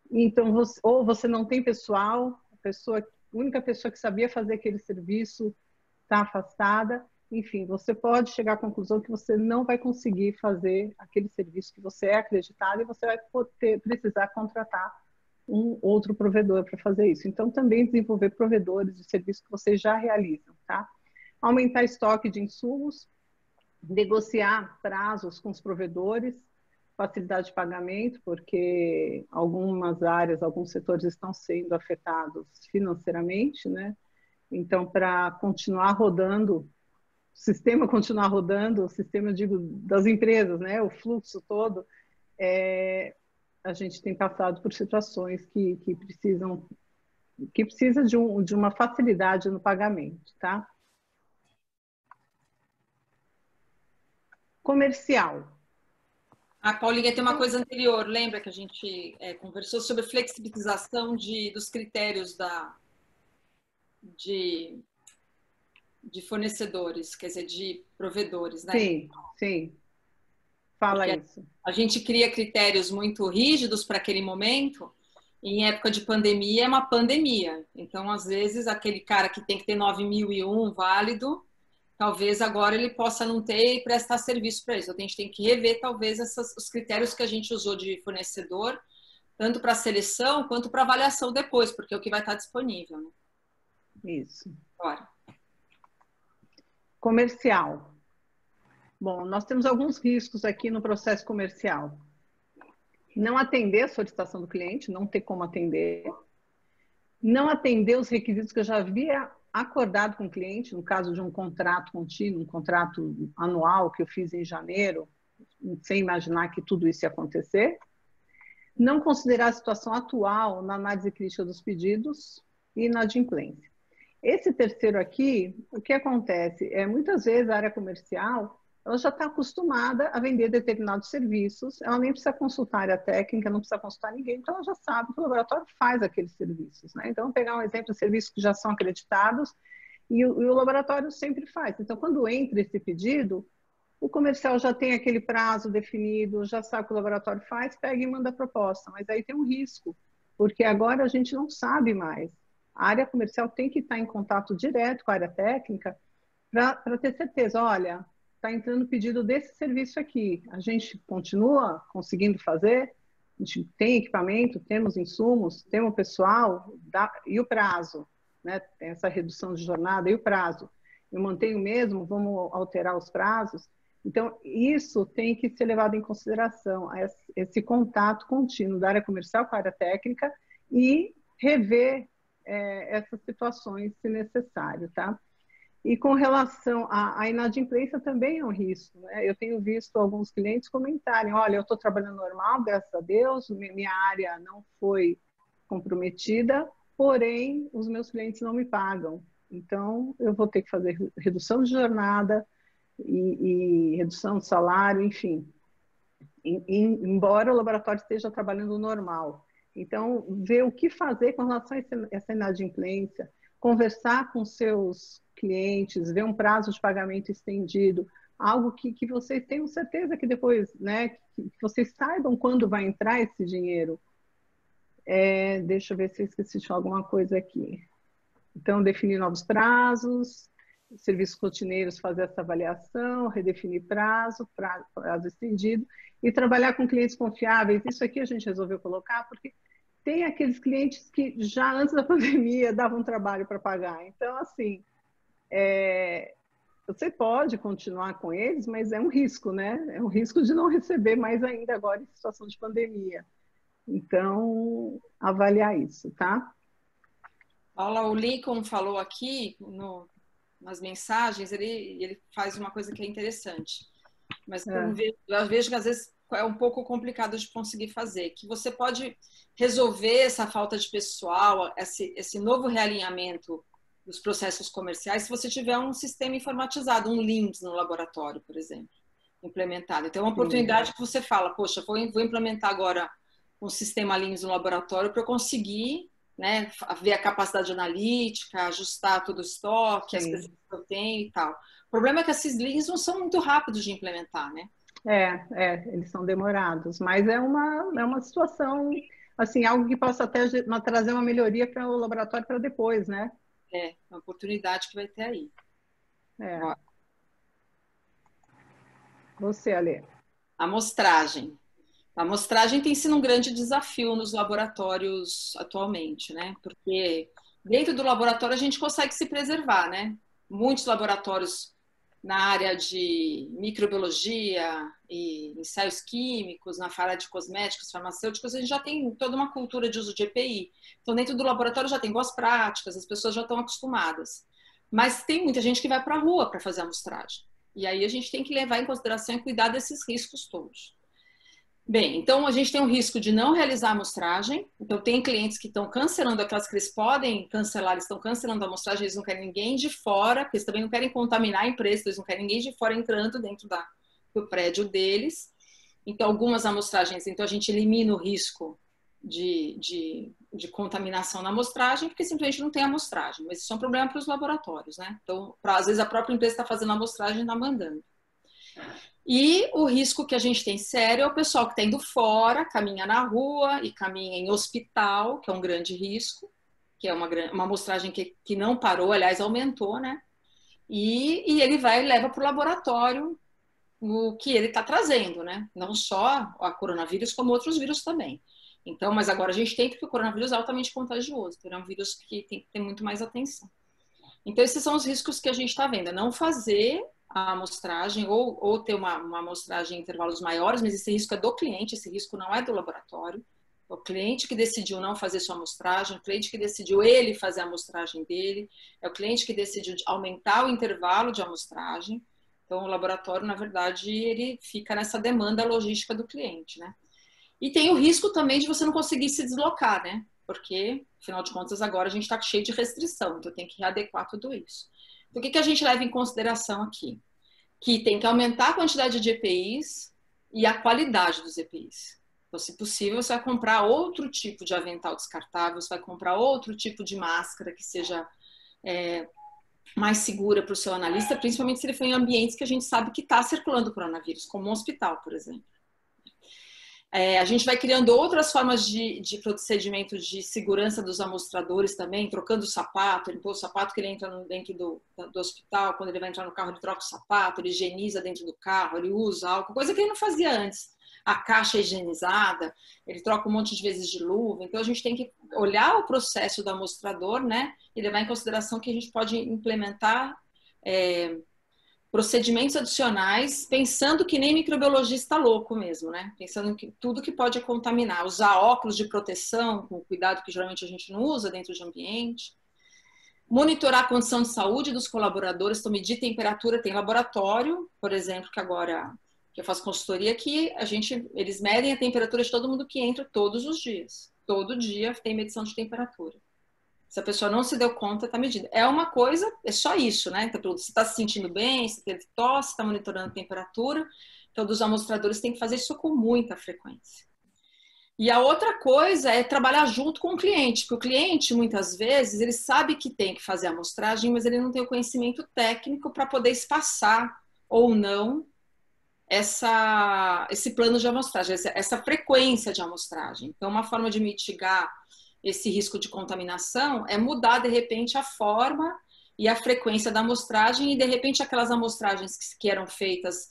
Então, ou você não tem pessoal, a única pessoa que sabia fazer aquele serviço está afastada. Enfim, você pode chegar à conclusão que você não vai conseguir fazer aquele serviço que você é acreditado e você vai precisar contratar um outro provedor para fazer isso. Então, também desenvolver provedores de serviço que vocês já realizam, tá? Aumentar estoque de insumos, negociar prazos com os provedores, facilidade de pagamento, porque algumas áreas, alguns setores estão sendo afetados financeiramente, né? Então, para continuar rodando, o sistema continuar rodando, o sistema, eu digo, das empresas, né? O fluxo todo, a gente tem passado por situações que precisa de uma facilidade no pagamento, tá? Comercial. A Paulinha tem uma coisa anterior, lembra que a gente conversou sobre flexibilização dos critérios de fornecedores, quer dizer, de provedores, né? Sim, sim. Fala Porque isso. A gente cria critérios muito rígidos para aquele momento, e em época de pandemia é uma pandemia. Então, às vezes, aquele cara que tem que ter 9001 válido, talvez agora ele possa não ter e prestar serviço para isso. Então, a gente tem que rever, talvez, os critérios que a gente usou de fornecedor, tanto para seleção quanto para avaliação depois, porque é o que vai estar disponível. Né? Isso. Agora. Comercial. Bom, nós temos alguns riscos aqui no processo comercial. Não atender a solicitação do cliente, não ter como atender. Não atender os requisitos que eu já havia acordado com o cliente, no caso de um contrato contínuo, um contrato anual que eu fiz em janeiro, sem imaginar que tudo isso ia acontecer. Não considerar a situação atual na análise crítica dos pedidos e inadimplência. Esse terceiro aqui, o que acontece? Muitas vezes a área comercial ela já está acostumada a vender determinados serviços, ela nem precisa consultar a área técnica, não precisa consultar ninguém, então ela já sabe que o laboratório faz aqueles serviços. Né? Então, vamos pegar um exemplo de serviços que já são acreditados e o laboratório sempre faz. Então, quando entra esse pedido, o comercial já tem aquele prazo definido, já sabe o que o laboratório faz, pega e manda a proposta. Mas aí tem um risco, porque agora a gente não sabe mais. A área comercial tem que estar em contato direto com a área técnica para ter certeza, olha, está entrando o pedido desse serviço aqui, a gente continua conseguindo fazer, a gente tem equipamento, temos insumos, temos pessoal, e o prazo, né? Essa redução de jornada e o prazo. Eu mantenho mesmo, vamos alterar os prazos. Então, isso tem que ser levado em consideração, esse contato contínuo da área comercial com a área técnica e rever essas situações, se necessário, tá? E com relação à inadimplência também é um risco, né? Eu tenho visto alguns clientes comentarem, olha, eu estou trabalhando normal, graças a Deus, minha área não foi comprometida, porém, os meus clientes não me pagam. Então, eu vou ter que fazer redução de jornada e redução de salário, enfim. Embora o laboratório esteja trabalhando normal. Então, ver o que fazer com relação a essa inadimplência, conversar com seus clientes, ver um prazo de pagamento estendido, algo que vocês tenham certeza que depois, né, que vocês saibam quando vai entrar esse dinheiro. Deixa eu ver se eu esqueci de alguma coisa aqui. Então, definir novos prazos, serviços rotineiros fazer essa avaliação, redefinir prazo estendido, e trabalhar com clientes confiáveis. Isso aqui a gente resolveu colocar porque tem aqueles clientes que já antes da pandemia davam trabalho para pagar. Então, assim, você pode continuar com eles, mas é um risco, né? É um risco de não receber mais ainda agora em situação de pandemia. Então, avaliar isso, tá? Paula, o Lincoln falou aqui nas mensagens, ele faz uma coisa que é interessante, mas eu vejo que às vezes é um pouco complicado de conseguir fazer, que você pode resolver essa falta de pessoal, esse novo realinhamento dos processos comerciais, se você tiver um sistema informatizado, um LIMS no laboratório, por exemplo, implementado. Então, é uma oportunidade que você fala, poxa, vou implementar agora um sistema LIMS no laboratório para eu conseguir, né, ver a capacidade analítica, ajustar todo o estoque, as pessoas que eu tenho e tal. O problema é que esses LIMS não são muito rápidos de implementar, né? Eles são demorados, mas é uma situação, assim, algo que possa até trazer uma melhoria para o laboratório para depois, né? Uma oportunidade que vai ter aí. Você, Alê. Amostragem. A amostragem tem sido um grande desafio nos laboratórios atualmente, né? Porque dentro do laboratório a gente consegue se preservar, né? Muitos laboratórios na área de microbiologia e ensaios químicos, na área de cosméticos, farmacêuticos, a gente já tem toda uma cultura de uso de EPI. Então, dentro do laboratório já tem boas práticas, as pessoas já estão acostumadas. Mas tem muita gente que vai para a rua para fazer amostragem. E aí a gente tem que levar em consideração e cuidar desses riscos todos. Bem, então a gente tem o risco de não realizar a amostragem. Então, tem clientes que estão cancelando aquelas que eles podem cancelar, eles estão cancelando a amostragem, eles não querem ninguém de fora, porque eles também não querem contaminar a empresa, eles não querem ninguém de fora entrando dentro do prédio deles. Então, algumas amostragens, então a gente elimina o risco de contaminação na amostragem, porque simplesmente não tem amostragem. Mas isso é um problema para os laboratórios, né? Então, às vezes a própria empresa está fazendo a amostragem e está mandando. E o risco que a gente tem sério é o pessoal que está indo fora, caminha na rua e caminha em hospital, que é um grande risco, que é uma amostragem que não parou, aliás, aumentou, né? E ele vai e leva para o laboratório o que ele está trazendo, né? Não só a coronavírus, como outros vírus também. Então, mas agora a gente tem, porque o coronavírus é altamente contagioso, então é um vírus que tem que ter muito mais atenção. Então, esses são os riscos que a gente está vendo. É não fazer a amostragem ou ter uma amostragem em intervalos maiores, mas esse risco é do cliente, esse risco não é do laboratório. É o cliente que decidiu não fazer sua amostragem, o cliente que decidiu ele fazer a amostragem dele, é o cliente que decidiu aumentar o intervalo de amostragem. Então, o laboratório, na verdade, ele fica nessa demanda logística do cliente, né? E tem o risco também de você não conseguir se deslocar, né? Porque, afinal de contas, agora a gente está cheio de restrição, então tem que readequar tudo isso. Então, o que a gente leva em consideração aqui? Que tem que aumentar a quantidade de EPIs e a qualidade dos EPIs. Então, se possível, você vai comprar outro tipo de avental descartável, você vai comprar outro tipo de máscara que seja mais segura para o seu analista, principalmente se ele for em ambientes que a gente sabe que está circulando o coronavírus, como um hospital, por exemplo. A gente vai criando outras formas de procedimento de segurança dos amostradores também, trocando o sapato. Então, o sapato que ele entra dentro do hospital, quando ele vai entrar no carro, ele troca o sapato, ele higieniza dentro do carro, ele usa álcool, coisa que ele não fazia antes. A caixa é higienizada, ele troca um monte de vezes de luva. Então, a gente tem que olhar o processo do amostrador, né, e levar em consideração que a gente pode implementar procedimentos adicionais, pensando que nem microbiologista louco mesmo, né? Pensando que tudo que pode contaminar, usar óculos de proteção, com cuidado que geralmente a gente não usa dentro de ambiente, monitorar a condição de saúde dos colaboradores, então medir temperatura, tem laboratório, por exemplo, que agora que eu faço consultoria, que eles medem a temperatura de todo mundo que entra todos os dias. Todo dia tem medição de temperatura. Se a pessoa não se deu conta, está medida. É uma coisa, é só isso, né? Então, você está se sentindo bem, você teve tosse, está monitorando a temperatura. Então, dos amostradores tem que fazer isso com muita frequência. E a outra coisa é trabalhar junto com o cliente, porque o cliente, muitas vezes, ele sabe que tem que fazer a amostragem, mas ele não tem o conhecimento técnico para poder espaçar ou não esse plano de amostragem, essa frequência de amostragem. Então, uma forma de mitigar esse risco de contaminação é mudar, de repente, a forma e a frequência da amostragem e, de repente, aquelas amostragens que eram feitas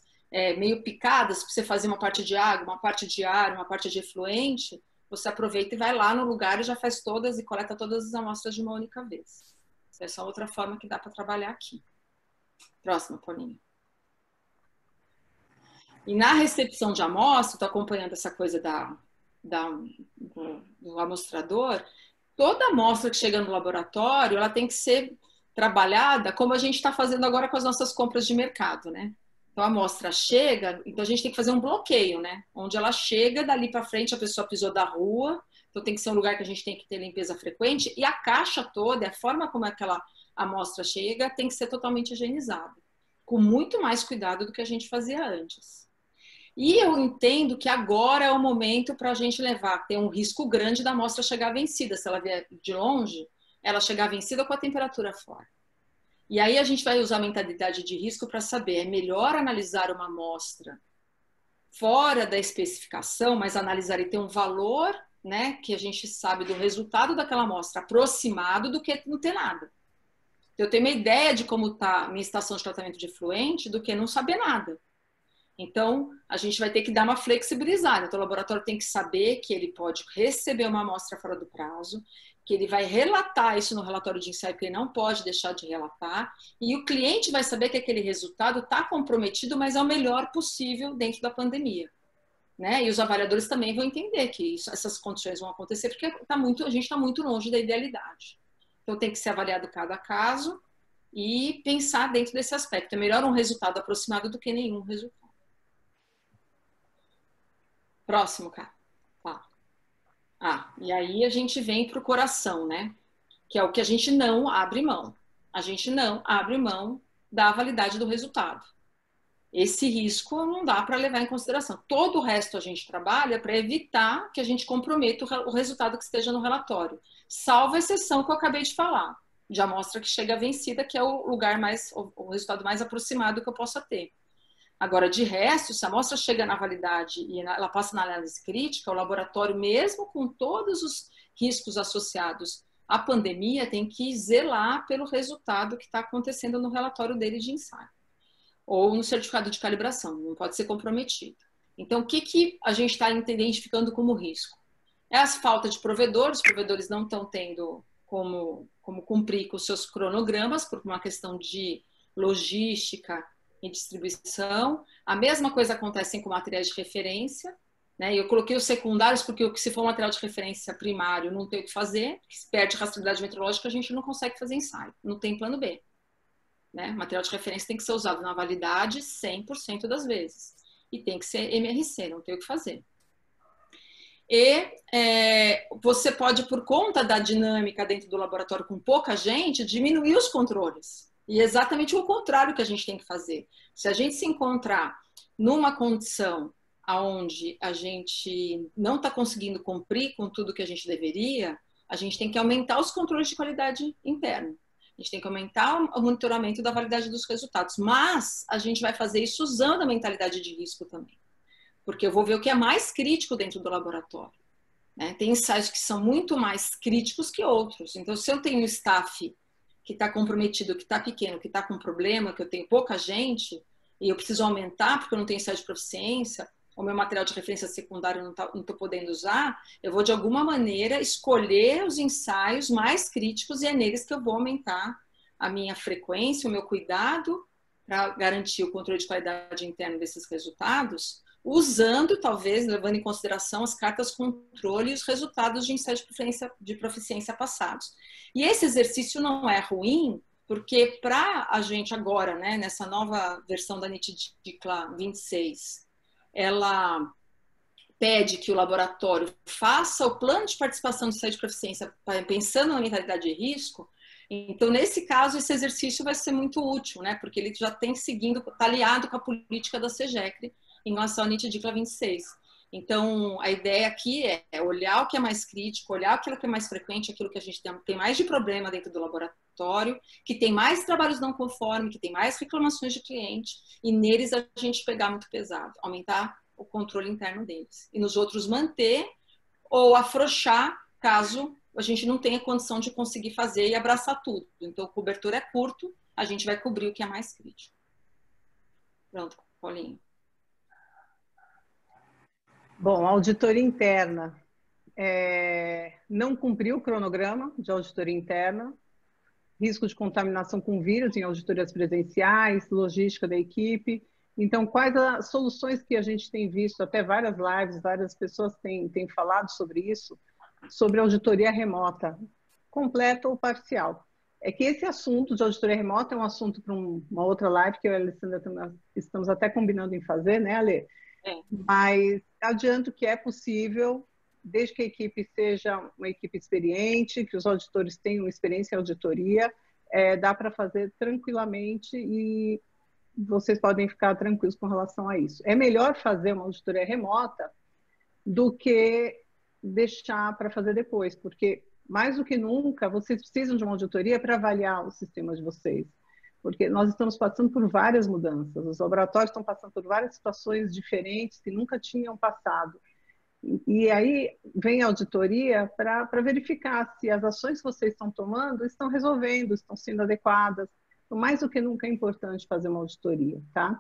meio picadas, para você fazer uma parte de água, uma parte de ar, uma parte de efluente, você aproveita e vai lá no lugar e já faz todas e coleta todas as amostras de uma única vez. Essa é outra forma que dá para trabalhar aqui. Próxima, Paulinha. E na recepção de amostra, estou acompanhando essa coisa do amostrador, toda amostra que chega no laboratório, ela tem que ser trabalhada como a gente está fazendo agora com as nossas compras de mercado, né? Então a amostra chega, então a gente tem que fazer um bloqueio, né? Onde ela chega, dali para frente a pessoa pisou da rua, então tem que ser um lugar que a gente tem que ter limpeza frequente, e a caixa toda, a forma como aquela amostra chega, tem que ser totalmente higienizada, com muito mais cuidado do que a gente fazia antes. E eu entendo que agora é o momento para a gente ter um risco grande da amostra chegar vencida. Se ela vier de longe, ela chegar vencida com a temperatura fora. E aí a gente vai usar a mentalidade de risco para saber, é melhor analisar uma amostra fora da especificação, mas analisar e ter um valor, né, que a gente sabe do resultado daquela amostra aproximado do que não ter nada. Eu tenho uma ideia de como está a minha estação de tratamento de efluente do que não saber nada. Então, a gente vai ter que dar uma flexibilizada. Então, o laboratório tem que saber que ele pode receber uma amostra fora do prazo, que ele vai relatar isso no relatório de ensaio, que ele não pode deixar de relatar, e o cliente vai saber que aquele resultado está comprometido, mas é o melhor possível dentro da pandemia. Né? E os avaliadores também vão entender que essas condições vão acontecer, porque a gente está muito longe da idealidade. Então, tem que ser avaliado cada caso e pensar dentro desse aspecto. É melhor um resultado aproximado do que nenhum resultado. Próximo, cara. Tá. E aí a gente vem para o coração, né? Que é o que a gente não abre mão. A gente não abre mão da validade do resultado. Esse risco não dá para levar em consideração. Todo o resto a gente trabalha para evitar que a gente comprometa o resultado que esteja no relatório, salvo a exceção que eu acabei de falar, de amostra que chega vencida, que é o lugar mais, o resultado mais aproximado que eu possa ter. Agora, de resto, se a amostra chega na validade e ela passa na análise crítica, o laboratório, mesmo com todos os riscos associados à pandemia, tem que zelar pelo resultado que está acontecendo no relatório dele de ensaio ou no certificado de calibração, não pode ser comprometido. Então, o que a gente está identificando como risco? É a falta de provedores, os provedores não estão tendo como cumprir com os seus cronogramas, por uma questão de logística e distribuição. A mesma coisa acontece com materiais de referência, né? Eu coloquei os secundários porque se for um material de referência primário, não tem o que fazer, se perde rastreabilidade metrológica, a gente não consegue fazer ensaio, não tem plano B. Né? Material de referência tem que ser usado na validade 100% das vezes. E tem que ser MRC, não tem o que fazer. E você pode, por conta da dinâmica dentro do laboratório com pouca gente, diminuir os controles. E é exatamente o contrário que a gente tem que fazer. Se a gente se encontrar numa condição onde a gente não está conseguindo cumprir com tudo que a gente deveria, a gente tem que aumentar os controles de qualidade interna. A gente tem que aumentar o monitoramento da validade dos resultados. Mas a gente vai fazer isso usando a mentalidade de risco também. Porque eu vou ver o que é mais crítico dentro do laboratório. Né? Tem ensaios que são muito mais críticos que outros. Então, se eu tenho um staff que está comprometido, que está pequeno, que está com problema, que eu tenho pouca gente, e eu preciso aumentar porque eu não tenho ensaio de proficiência, o meu material de referência secundário não estou podendo usar, eu vou, de alguma maneira, escolher os ensaios mais críticos e é neles que eu vou aumentar a minha frequência, o meu cuidado para garantir o controle de qualidade interna desses resultados, usando, talvez, levando em consideração as cartas controle e os resultados de ensaios de proficiência passados. E esse exercício não é ruim, porque para a gente agora, né, nessa nova versão da NIT-DICLA 26, ela pede que o laboratório faça o plano de participação do ensaio de proficiência pensando na mentalidade de risco. Então, nesse caso, esse exercício vai ser muito útil, né? Porque ele já tem seguindo, está aliado com a política da CEGECRE em relação à NIT-DICLA 26. Então, a ideia aqui é olhar o que é mais crítico, olhar aquilo que é mais frequente, aquilo que a gente tem mais de problema dentro do laboratório, que tem mais trabalhos não conformes, que tem mais reclamações de cliente, e neles a gente pegar muito pesado, aumentar o controle interno deles. E nos outros manter ou afrouxar, caso a gente não tenha condição de conseguir fazer e abraçar tudo. Então, o cobertor é curto, a gente vai cobrir o que é mais crítico. Pronto, Paulinho. Bom, auditoria interna. Não cumpriu o cronograma de auditoria interna, risco de contaminação com vírus em auditorias presenciais, logística da equipe. Então, quais as soluções que a gente tem visto, até várias lives, várias pessoas têm falado sobre isso, sobre auditoria remota, completa ou parcial. É que esse assunto de auditoria remota é um assunto para uma outra live que eu e a Alessandra estamos até combinando em fazer, né, Ale? Mas adianto que é possível, desde que a equipe seja uma equipe experiente, que os auditores tenham experiência em auditoria, dá para fazer tranquilamente e vocês podem ficar tranquilos com relação a isso. É melhor fazer uma auditoria remota do que deixar para fazer depois, porque mais do que nunca vocês precisam de uma auditoria para avaliar o sistema de vocês. Porque nós estamos passando por várias mudanças, os laboratórios estão passando por várias situações diferentes que nunca tinham passado. E aí vem a auditoria para verificar se as ações que vocês estão tomando estão resolvendo, estão sendo adequadas. Então, mais do que nunca é importante fazer uma auditoria, tá?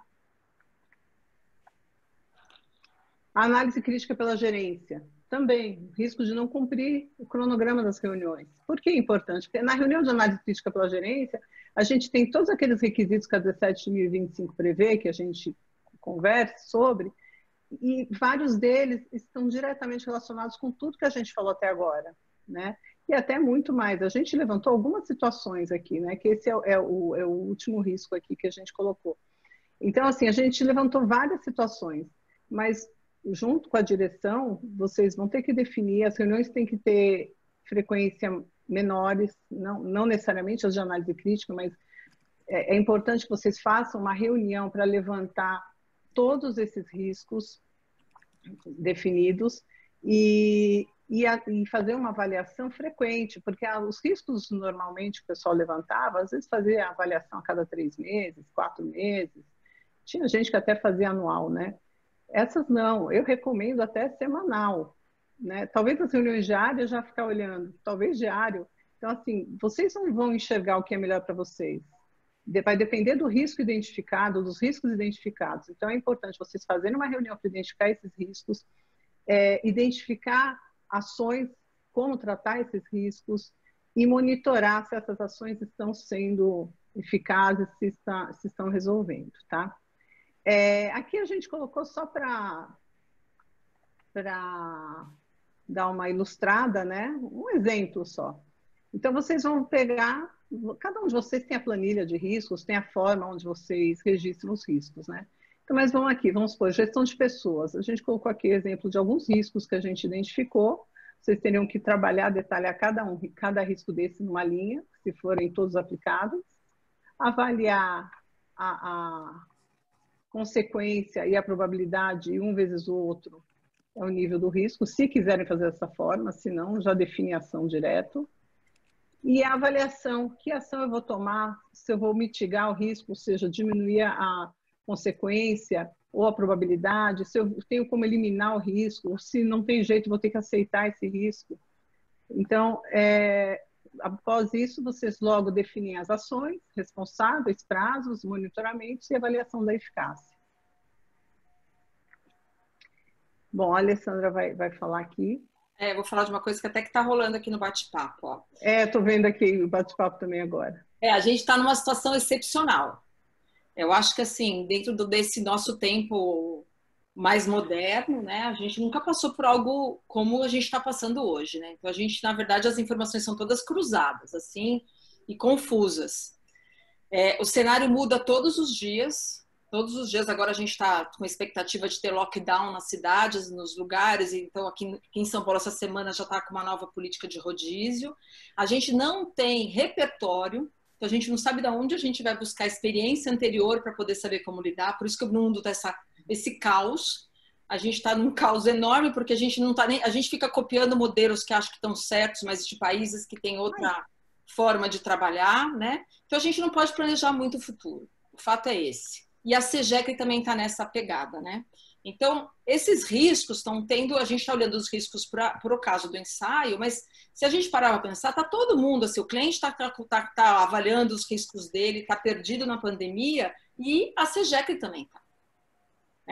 A análise crítica pela gerência. Também, risco de não cumprir o cronograma das reuniões. Por que é importante? Porque na reunião de análise crítica pela gerência, a gente tem todos aqueles requisitos que a 17.025 prevê, que a gente converse sobre, e vários deles estão diretamente relacionados com tudo que a gente falou até agora, né? E até muito mais. A gente levantou algumas situações aqui, né? Que esse é o último risco aqui que a gente colocou. Então, assim, a gente levantou várias situações, mas junto com a direção, vocês vão ter que definir, as reuniões têm que ter frequência menores, não necessariamente as de análise crítica, mas é importante que vocês façam uma reunião para levantar todos esses riscos definidos e fazer uma avaliação frequente, porque os riscos normalmente que o pessoal levantava, às vezes fazia avaliação a cada 3 meses, 4 meses, tinha gente que até fazia anual, né? Essas não, eu recomendo até semanal, né? Talvez as reuniões diárias já ficar olhando, talvez diário. Então, assim, vocês não vão enxergar o que é melhor para vocês. Vai depender do risco identificado, dos riscos identificados. Então, é importante vocês fazerem uma reunião para identificar esses riscos, identificar ações, como tratar esses riscos e monitorar se essas ações estão sendo eficazes, se estão resolvendo, tá? Aqui a gente colocou só para dar uma ilustrada, né? Um exemplo só. Então, vocês vão pegar, cada um de vocês tem a planilha de riscos, tem a forma onde vocês registram os riscos, né? Então, mas vamos aqui, vamos supor, gestão de pessoas. A gente colocou aqui exemplo de alguns riscos que a gente identificou. Vocês teriam que trabalhar, detalhar cada risco desse numa linha, se forem todos aplicáveis. Avaliar a consequência e a probabilidade, um vezes o outro, é o nível do risco, se quiserem fazer dessa forma, se não, já define a ação direto. E a avaliação, que ação eu vou tomar, se eu vou mitigar o risco, ou seja, diminuir a consequência ou a probabilidade, se eu tenho como eliminar o risco, ou se não tem jeito, vou ter que aceitar esse risco. Então, após isso, vocês logo definem as ações, responsáveis, prazos, monitoramentos e avaliação da eficácia. Bom, a Alessandra vai falar aqui. Vou falar de uma coisa que até que está rolando aqui no bate-papo, ó. Estou vendo aqui o bate-papo também agora. A gente está numa situação excepcional. Eu acho que, assim, dentro desse nosso tempo mais moderno, né, a gente nunca passou por algo como a gente está passando hoje, né? Então, a gente, na verdade, as informações são todas cruzadas, assim, e confusas. O cenário muda todos os dias. Todos os dias agora a gente está com a expectativa de ter lockdown nas cidades, nos lugares. Então, aqui em São Paulo, essa semana já está com uma nova política de rodízio. A gente não tem repertório, então a gente não sabe de onde a gente vai buscar experiência anterior para poder saber como lidar. Por isso que o mundo está esse caos. A gente está num caos enorme, porque a gente não tá nem. A gente fica copiando modelos que acho que estão certos, mas de países que têm outra forma de trabalhar, né? Então a gente não pode planejar muito o futuro. O fato é esse. E a CEGEC também está nessa pegada, né? Então, esses riscos estão tendo, a gente está olhando os riscos para o caso do ensaio, mas se a gente parar para pensar, está todo mundo, assim, o cliente está avaliando os riscos dele, está perdido na pandemia, e a CEGEC também está.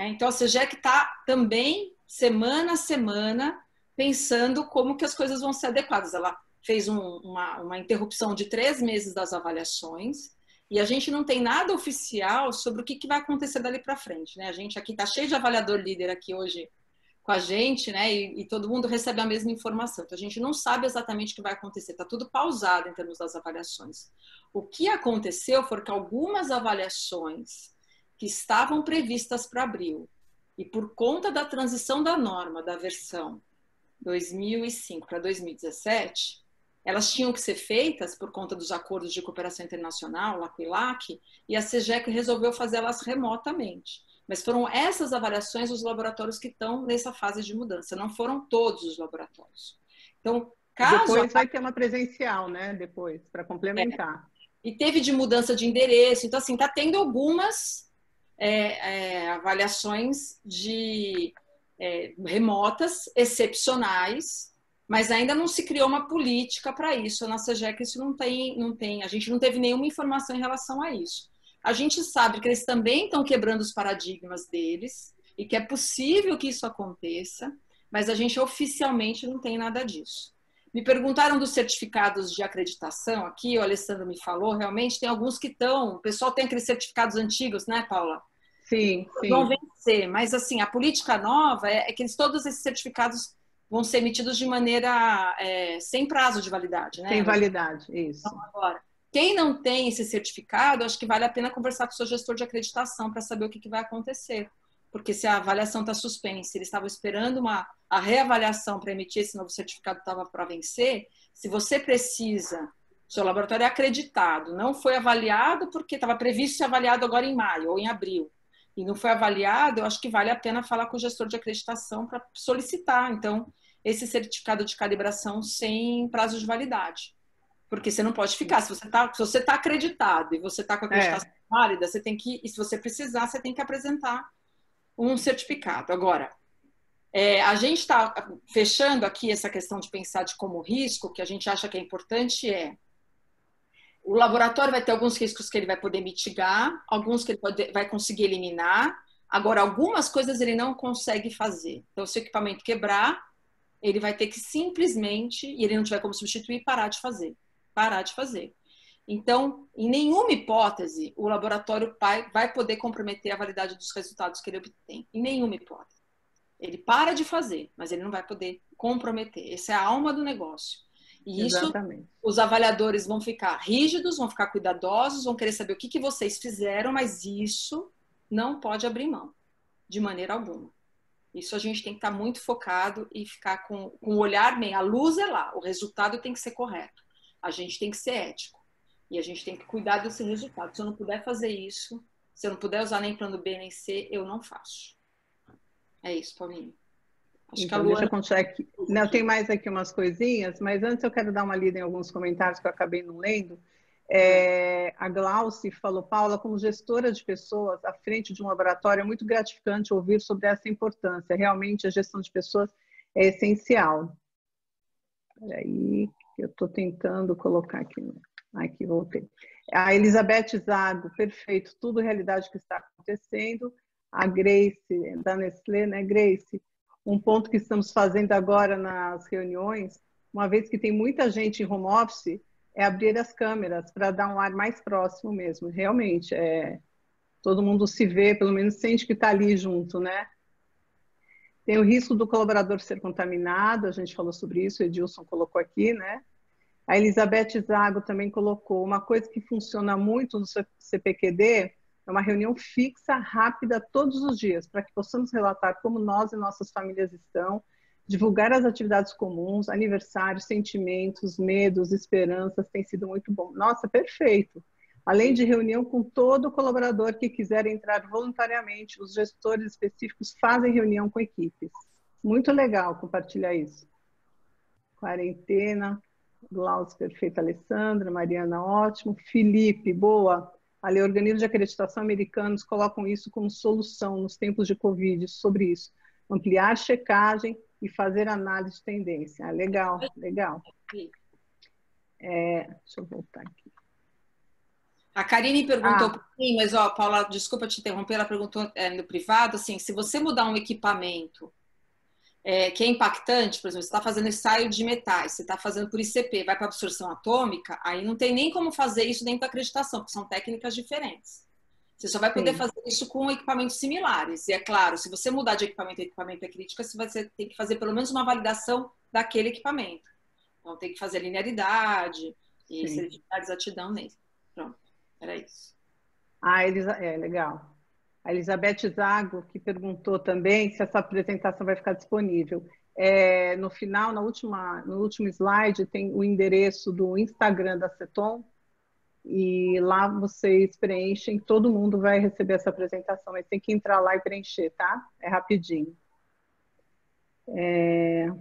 Então, a CEGEC está também, semana a semana, pensando como que as coisas vão ser adequadas. Ela fez uma interrupção de 3 meses das avaliações, e a gente não tem nada oficial sobre o que vai acontecer dali para frente, né? A gente aqui está cheio de avaliador líder aqui hoje com a gente, né? E todo mundo recebe a mesma informação. Então, a gente não sabe exatamente o que vai acontecer. Está tudo pausado em termos das avaliações. O que aconteceu foi que algumas avaliações que estavam previstas para abril, e por conta da transição da norma, da versão 2005 para 2017... elas tinham que ser feitas por conta dos acordos de cooperação internacional, LAC, e a CEGEC resolveu fazê-las remotamente. Mas foram essas avaliações os laboratórios que estão nessa fase de mudança, não foram todos os laboratórios. Então, depois vai ter uma presencial, né? Depois, para complementar. E teve de mudança de endereço, então, assim, está tendo algumas avaliações remotas, excepcionais, mas ainda não se criou uma política para isso. Na CEGEC isso não tem, a gente não teve nenhuma informação em relação a isso. A gente sabe que eles também estão quebrando os paradigmas deles e que é possível que isso aconteça, mas a gente oficialmente não tem nada disso. Me perguntaram dos certificados de acreditação aqui, o Alessandro me falou, realmente tem alguns que estão, o pessoal tem aqueles certificados antigos, né, Paula? Sim, sim. Vão vencer, mas assim, a política nova é que todos esses certificados vão ser emitidos de maneira sem prazo de validade, né? Sem validade, isso. Então, agora, quem não tem esse certificado, acho que vale a pena conversar com o seu gestor de acreditação para saber o que vai acontecer. Porque se a avaliação está suspensa, eles estavam esperando a reavaliação para emitir esse novo certificado, estava para vencer, se você precisa Seu laboratório é acreditado, não foi avaliado porque estava previsto ser avaliado agora em maio ou em abril. E não foi avaliado, eu acho que vale a pena falar com o gestor de acreditação para solicitar, então, esse certificado de calibração sem prazo de validade. Porque você não pode ficar, se você tá acreditado e você está com a acreditação válida, você tem que, e se você precisar, você tem que apresentar um certificado. Agora, a gente está fechando aqui essa questão de pensar de como risco, que a gente acha que é importante o laboratório vai ter alguns riscos que ele vai poder mitigar, alguns que ele vai conseguir eliminar. Agora, algumas coisas ele não consegue fazer. Então, se o equipamento quebrar, ele vai ter que simplesmente, e ele não tiver como substituir, parar de fazer. Parar de fazer. Então, em nenhuma hipótese, o laboratório vai poder comprometer a validade dos resultados que ele obtém. Em nenhuma hipótese. Ele para de fazer, mas ele não vai poder comprometer. Essa é a alma do negócio. E isso, exatamente, os avaliadores vão ficar rígidos, vão ficar cuidadosos, vão querer saber o que vocês fizeram, mas isso não pode abrir mão, de maneira alguma. Isso a gente tem que estar muito focado e ficar com o olhar meio. A luz é lá, o resultado tem que ser correto. A gente tem que ser ético. E a gente tem que cuidar desse resultado. Se eu não puder fazer isso, se eu não puder usar nem plano B nem C, eu não faço. É isso, Paulinho. Acho então, que a Luana... deixa eu continuar aqui. Não, tem mais aqui umas coisinhas, mas antes eu quero dar uma lida em alguns comentários que eu acabei não lendo. A Glauci falou, Paula, como gestora de pessoas à frente de um laboratório, é muito gratificante ouvir sobre essa importância. Realmente, a gestão de pessoas é essencial. Peraí, eu estou tentando colocar aqui. Aqui, voltei. A Elizabeth Zago, perfeito, tudo realidade que está acontecendo. A Grace, da Nestlé, né, Grace? Um ponto que estamos fazendo agora nas reuniões, uma vez que tem muita gente em home office, é abrir as câmeras para dar um ar mais próximo mesmo. Realmente, todo mundo se vê, pelo menos sente que está ali junto, né? Tem o risco do colaborador ser contaminado, a gente falou sobre isso, o Edilson colocou aqui, né? A Elizabeth Zago também colocou uma coisa que funciona muito no CPQD, é uma reunião fixa, rápida, todos os dias, para que possamos relatar como nós e nossas famílias estão, divulgar as atividades comuns, aniversários, sentimentos, medos, esperanças, tem sido muito bom. Nossa, perfeito! Além de reunião com todo colaborador que quiser entrar voluntariamente, os gestores específicos fazem reunião com equipes. Muito legal compartilhar isso. Quarentena, Glaucio, perfeita, Alessandra, Mariana, ótimo. Felipe, boa. Ali, organismos de acreditação americanos colocam isso como solução nos tempos de Covid, sobre isso. Ampliar checagem e fazer análise de tendência. Ah, legal, legal. Deixa eu voltar aqui. A Karine perguntou para mim, mas, Paula, desculpa te interromper, ela perguntou no privado, assim, se você mudar um equipamento que é impactante, por exemplo, você está fazendo ensaio de metais, você está fazendo por ICP, vai para absorção atômica, aí não tem nem como fazer isso dentro da acreditação, porque são técnicas diferentes. Você só vai poder fazer isso com equipamentos similares. E é claro, se você mudar de equipamento é crítica, você tem que fazer pelo menos uma validação daquele equipamento. Então tem que fazer linearidade e certificar exatidão nele. Pronto, era isso. Legal. A Elizabeth Zago, que perguntou também se essa apresentação vai ficar disponível. No final, no último slide, tem o endereço do Instagram da Ceton, e lá vocês preenchem, todo mundo vai receber essa apresentação, mas tem que entrar lá e preencher, tá? É rapidinho. Deixa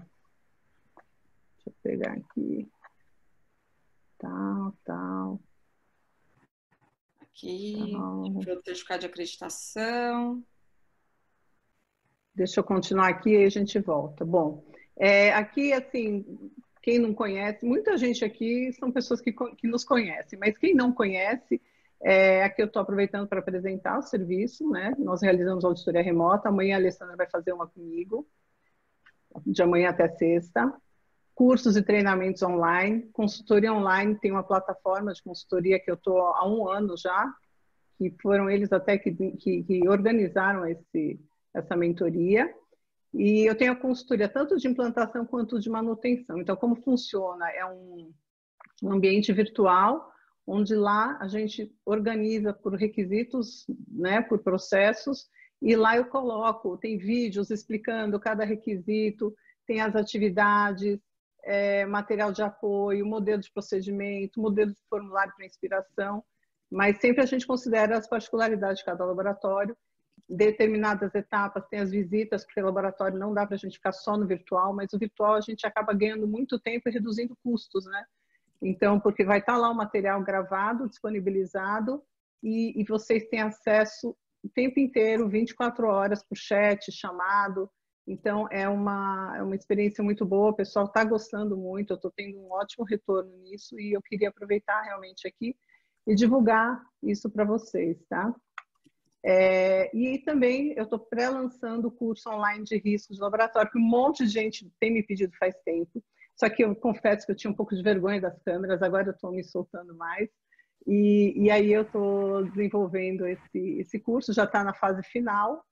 eu pegar aqui. Tal. Aqui, o certificado de acreditação. Deixa eu continuar aqui e a gente volta. Bom, aqui, assim, quem não conhece, muita gente aqui são pessoas que nos conhecem, mas quem não conhece, aqui eu estou aproveitando para apresentar o serviço, né? Nós realizamos auditoria remota, amanhã a Alessandra vai fazer uma comigo, de amanhã até sexta. Cursos e treinamentos online, consultoria online, tem uma plataforma de consultoria que eu estou há 1 ano já, que foram eles até que organizaram essa mentoria. E eu tenho a consultoria tanto de implantação quanto de manutenção. Então, como funciona? É um ambiente virtual, onde lá a gente organiza por requisitos, né, por processos, e lá eu coloco, tem vídeos explicando cada requisito, tem as atividades, material de apoio, modelo de procedimento, modelo de formulário para inspiração, mas sempre a gente considera as particularidades de cada laboratório. Determinadas etapas tem as visitas, porque o laboratório não dá para a gente ficar só no virtual, mas o virtual a gente acaba ganhando muito tempo e reduzindo custos, né? Então, porque vai estar lá o material gravado, disponibilizado, e vocês têm acesso o tempo inteiro, 24 horas, por chat, chamado. Então, é uma experiência muito boa, o pessoal está gostando muito, eu estou tendo um ótimo retorno nisso, e eu queria aproveitar realmente aqui e divulgar isso para vocês, tá? E também eu estou pré-lançando o curso online de riscos de laboratório, que um monte de gente tem me pedido faz tempo, só que eu confesso que eu tinha um pouco de vergonha das câmeras, agora eu estou me soltando mais, e aí eu estou desenvolvendo esse curso, já está na fase final,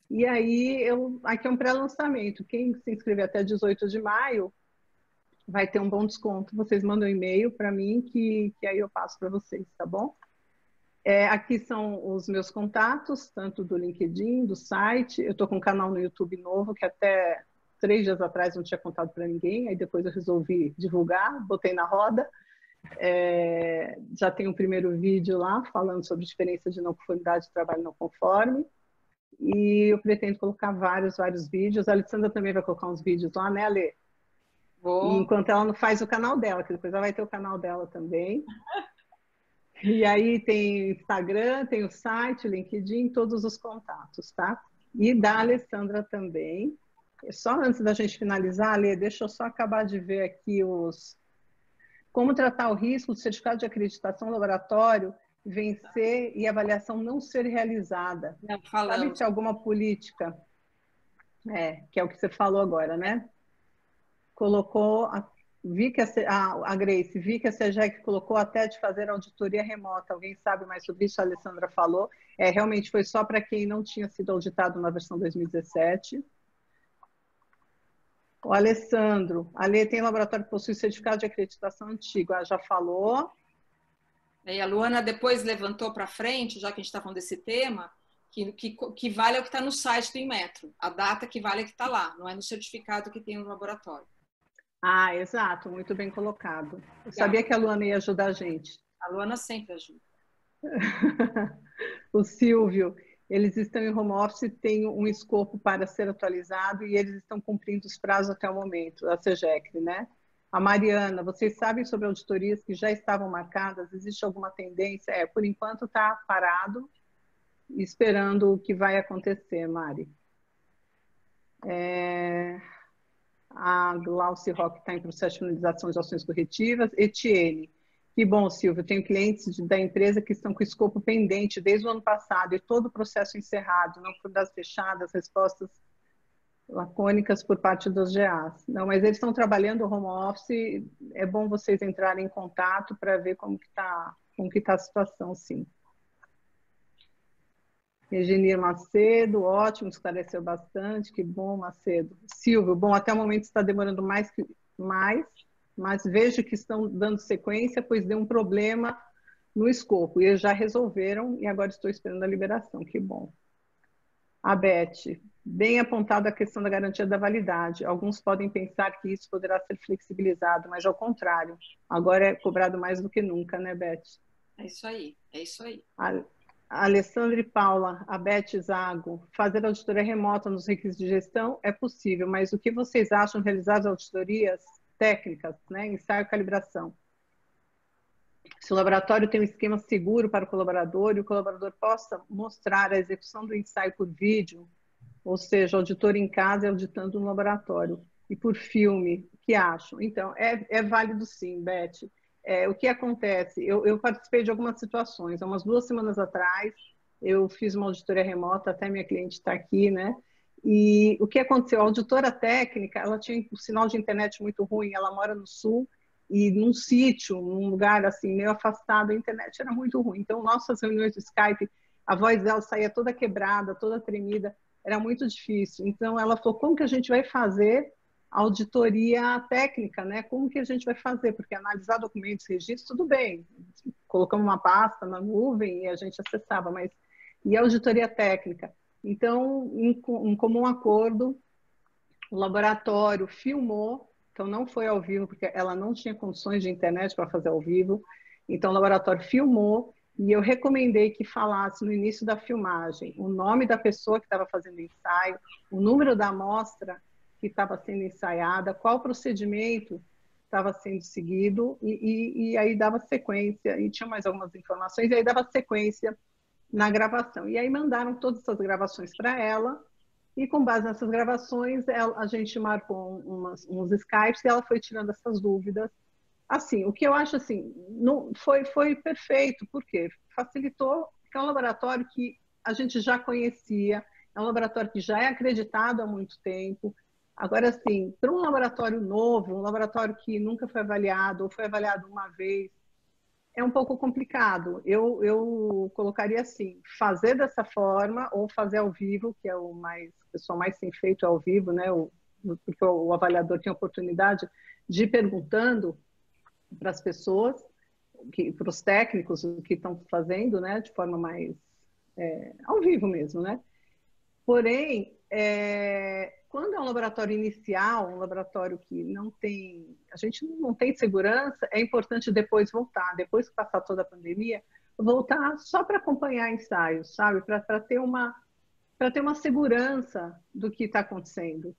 e aí aqui é um pré-lançamento, quem se inscrever até 18 de maio vai ter um bom desconto, vocês mandam um e-mail para mim que aí eu passo para vocês, tá bom? Aqui são os meus contatos, tanto do LinkedIn, do site. Eu estou com um canal no YouTube novo, que até 3 dias atrás não tinha contado para ninguém, aí depois eu resolvi divulgar, botei na roda. Já tem um primeiro vídeo lá, falando sobre diferença de não conformidade de trabalho não conforme. E eu pretendo colocar vários vídeos. A Alessandra também vai colocar uns vídeos lá, né, Alê? Vou. E enquanto ela não faz o canal dela, que depois ela vai ter o canal dela também. E aí tem Instagram, tem o site, LinkedIn, todos os contatos, tá? E da Alessandra também. Só antes da gente finalizar, Alê, deixa eu só acabar de ver aqui como tratar o risco do certificado de acreditação laboratório vencer e a avaliação não ser realizada. Não, falamos. Sabe se alguma política, que é o que você falou agora, né? Colocou... Vi que a Grace, vi que a SEGEC colocou até de fazer auditoria remota. Alguém sabe mais sobre isso? A Alessandra falou. Realmente foi só para quem não tinha sido auditado na versão 2017. O Alessandro, Ale tem laboratório que possui certificado de acreditação antigo. Já falou. E a Luana depois levantou para frente, já que a gente está falando desse tema, que vale é o que está no site do Inmetro. A data que vale é que está lá, não é no certificado que tem no laboratório. Exato, muito bem colocado. Eu sabia que a Luana ia ajudar a gente. A Luana sempre ajuda. O Silvio, eles estão em home office, tem um escopo para ser atualizado e eles estão cumprindo os prazos até o momento, a SEGEC, né? A Mariana, vocês sabem sobre auditorias que já estavam marcadas? Existe alguma tendência? Por enquanto está parado, esperando o que vai acontecer, Mari. A Glauci Roque está em processo de finalização de ações corretivas. Etienne, que bom, Silvio, tenho clientes da empresa que estão com escopo pendente desde o ano passado e todo o processo encerrado, não por das fechadas, respostas lacônicas por parte dos GAs. Não, mas eles estão trabalhando home office, é bom vocês entrarem em contato para ver como que tá a situação, sim. Regina Macedo, ótimo, esclareceu bastante, que bom, Macedo. Silvio, bom, até o momento está demorando mais, mas vejo que estão dando sequência, pois deu um problema no escopo, e eles já resolveram, e agora estou esperando a liberação, que bom. A Beth, bem apontada a questão da garantia da validade. Alguns podem pensar que isso poderá ser flexibilizado, mas ao contrário, agora é cobrado mais do que nunca, né, Beth? É isso aí, é isso aí. A Alessandra e Paula, a Beth Zago, fazer auditoria remota nos requisitos de gestão é possível, mas o que vocês acham de realizar as auditorias técnicas, né, ensaio e calibração? Se o laboratório tem um esquema seguro para o colaborador e o colaborador possa mostrar a execução do ensaio por vídeo, ou seja, auditor em casa e auditando no laboratório, e por filme, o que acham? Então, é válido sim, Beth. O que acontece? Eu participei de algumas situações. Há umas 2 semanas atrás, eu fiz uma auditoria remota, até minha cliente está aqui, né? E o que aconteceu? A auditora técnica, ela tinha um sinal de internet muito ruim, ela mora no sul, e num sítio, num lugar assim, meio afastado, a internet era muito ruim. Então, nossas reuniões do Skype, a voz dela saía toda quebrada, toda tremida, era muito difícil. Então, ela falou, como que a gente vai fazer auditoria técnica, né? Como que a gente vai fazer? Porque analisar documentos, registros, tudo bem. Colocamos uma pasta na nuvem e a gente acessava, mas e a auditoria técnica? Então, em comum acordo, o laboratório filmou então não foi ao vivo, porque ela não tinha condições de internet para fazer ao vivo. Então o laboratório filmou e eu recomendei que falasse no início da filmagem o nome da pessoa que estava fazendo o ensaio, o número da amostra que estava sendo ensaiada, qual procedimento estava sendo seguido, e aí dava sequência, e tinha mais algumas informações, e aí dava sequência na gravação. E aí mandaram todas essas gravações para ela, e com base nessas gravações, a gente marcou uns Skypes, e ela foi tirando essas dúvidas. Assim, o que eu acho assim, não, foi perfeito, por quê? Facilitou, porque é um laboratório que a gente já conhecia, é um laboratório que já é acreditado há muito tempo. Agora, assim, para um laboratório novo, um laboratório que nunca foi avaliado ou foi avaliado uma vez, é um pouco complicado. Eu colocaria assim, fazer dessa forma ou fazer ao vivo, que é o pessoal mais tem feito ao vivo, né? Porque o avaliador tem a oportunidade de ir perguntando para as pessoas, para os técnicos, o que estão fazendo, né? De forma mais ao vivo mesmo, né? Porém, quando é um laboratório inicial, um laboratório que a gente não tem segurança, é importante depois voltar, depois que passar toda a pandemia, voltar só para acompanhar ensaios, sabe? Para ter uma segurança do que está acontecendo.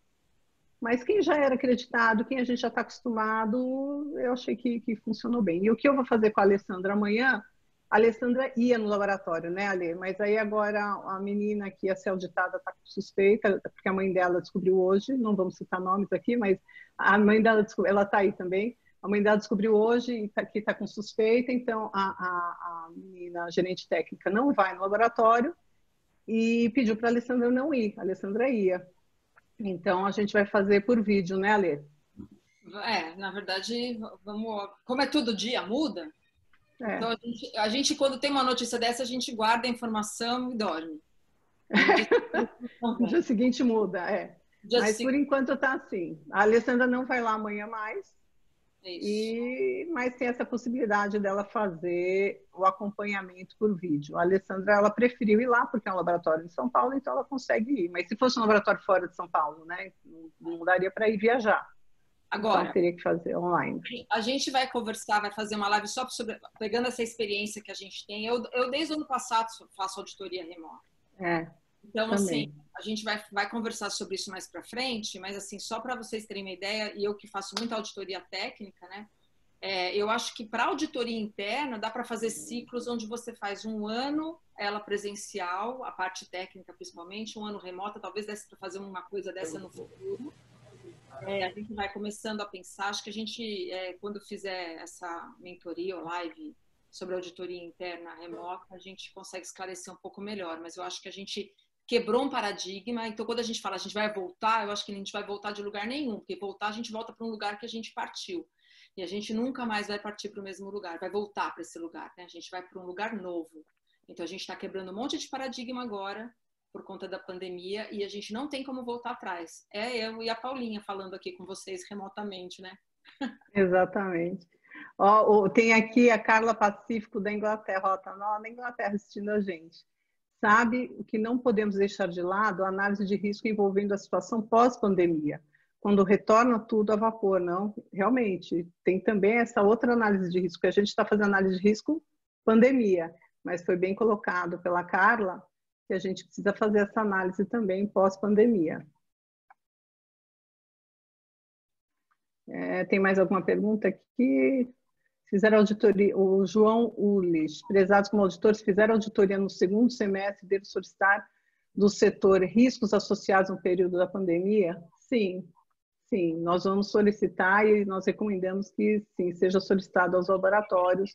Mas quem já era acreditado, quem a gente já está acostumado, eu achei que funcionou bem. E o que eu vou fazer com a Alessandra amanhã? A Alessandra ia no laboratório, né, Ale? Mas aí agora a menina que ia ser auditada está suspeita, porque a mãe dela descobriu hoje, não vamos citar nomes aqui, mas a mãe dela, ela está aí também, a mãe dela descobriu hoje que está com suspeita, então a menina, a gerente técnica, não vai no laboratório e pediu para a Alessandra não ir. A Alessandra ia. Então a gente vai fazer por vídeo, né, Ale? Na verdade, como é todo dia, muda. Então, a gente, quando tem uma notícia dessa, a gente guarda a informação e dorme. No dia seguinte muda, Mas por enquanto está assim. A Alessandra não vai lá amanhã mais, mas tem essa possibilidade dela fazer o acompanhamento por vídeo. A Alessandra, ela preferiu ir lá, porque é um laboratório em São Paulo, então ela consegue ir. Mas se fosse um laboratório fora de São Paulo, né, não daria para ir viajar. Agora, então, teria que fazer online. A gente vai conversar, vai fazer uma live só pegando essa experiência que a gente tem. Eu desde o ano passado faço auditoria remota. Então, também. Assim, a gente vai conversar sobre isso mais para frente, mas assim, só para vocês terem uma ideia, e eu que faço muita auditoria técnica, né? Eu acho que para auditoria interna dá para fazer ciclos onde você faz um ano ela presencial, a parte técnica principalmente, um ano remota, talvez desse para fazer uma coisa dessa no futuro. A gente vai começando a pensar, acho que a gente, quando fizer essa mentoria ou live sobre auditoria interna remota, a gente consegue esclarecer um pouco melhor, mas eu acho que a gente quebrou um paradigma, então quando a gente fala a gente vai voltar, eu acho que a gente vai voltar de lugar nenhum, porque voltar a gente volta para um lugar que a gente partiu, e a gente nunca mais vai partir para o mesmo lugar, vai voltar para esse lugar, né? A gente vai para um lugar novo, então a gente está quebrando um monte de paradigma agora, por conta da pandemia, e a gente não tem como voltar atrás. Eu e a Paulinha falando aqui com vocês remotamente, né? Exatamente. Tem aqui a Carla Pacífico da Inglaterra, está lá na Inglaterra assistindo a gente. Sabe o que não podemos deixar de lado? A análise de risco envolvendo a situação pós-pandemia, quando retorna tudo a vapor, não? Realmente, tem também essa outra análise de risco, que a gente está fazendo análise de risco pandemia, mas foi bem colocado pela Carla, que a gente precisa fazer essa análise também pós-pandemia. Tem mais alguma pergunta aqui? Fizeram auditoria, o João Ulis, prezados como auditores, fizeram auditoria no segundo semestre, devo solicitar do setor riscos associados no período da pandemia? Sim, nós vamos solicitar e nós recomendamos que sim, seja solicitado aos laboratórios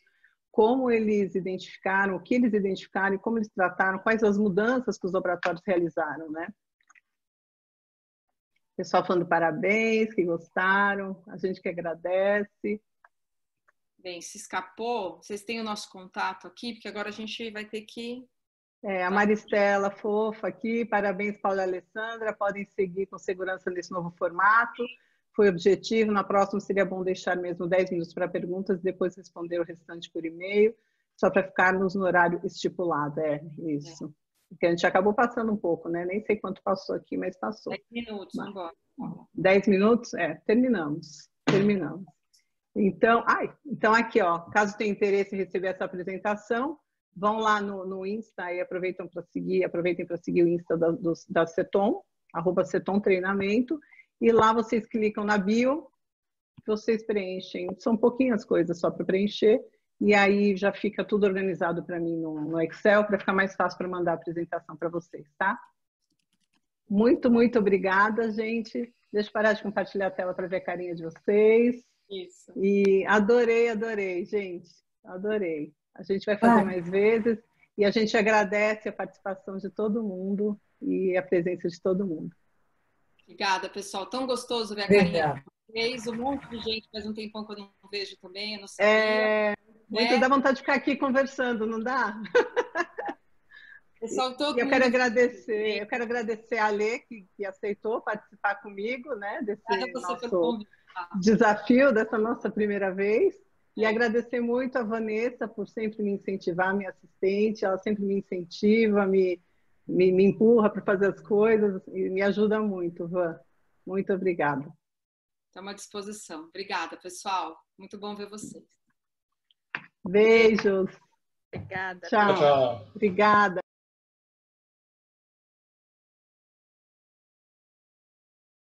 como eles identificaram, o que eles identificaram e como eles trataram, quais as mudanças que os laboratórios realizaram, né? Pessoal falando parabéns, que gostaram, a gente que agradece. Bem, se escapou, vocês têm o nosso contato aqui, porque agora a gente vai ter que... A Maristela, fofa aqui, parabéns, Paula e Alessandra, podem seguir com segurança nesse novo formato. Foi objetivo, na próxima seria bom deixar mesmo 10 minutos para perguntas, depois responder o restante por e-mail, só para ficarmos no horário estipulado, isso. Porque a gente acabou passando um pouco, né? Nem sei quanto passou aqui, mas passou. 10 minutos, vamos embora. 10 minutos? Terminamos. Então, então aqui, ó, caso tenha interesse em receber essa apresentação, vão lá no Insta e aproveitem para seguir o Insta da Ceton, @CetonTreinamento, e lá vocês clicam na bio, vocês preenchem, são pouquinhas coisas só para preencher, e aí já fica tudo organizado para mim no Excel, para ficar mais fácil para mandar a apresentação para vocês, tá? Muito, muito obrigada, gente. Deixa eu parar de compartilhar a tela para ver a carinha de vocês. Isso. E adorei, gente. Adorei. A gente vai fazer mais vezes e a gente agradece a participação de todo mundo e a presença de todo mundo. Obrigada, pessoal. Tão gostoso ver a carinha de vocês. Um monte de gente faz um tempão que eu não vejo também, eu não sabia. Muito dá vontade de ficar aqui conversando, não dá? Pessoal, todo eu quero agradecer a Alê, que aceitou participar comigo, né, desse nosso desafio, dessa nossa primeira vez. E agradecer muito a Vanessa por sempre me incentivar, minha assistente, ela sempre me incentiva, me empurra para fazer as coisas e me ajuda muito, Van. Muito obrigada. Estamos à disposição. Obrigada, pessoal. Muito bom ver vocês. Beijos. Obrigada. Tchau. Obrigada.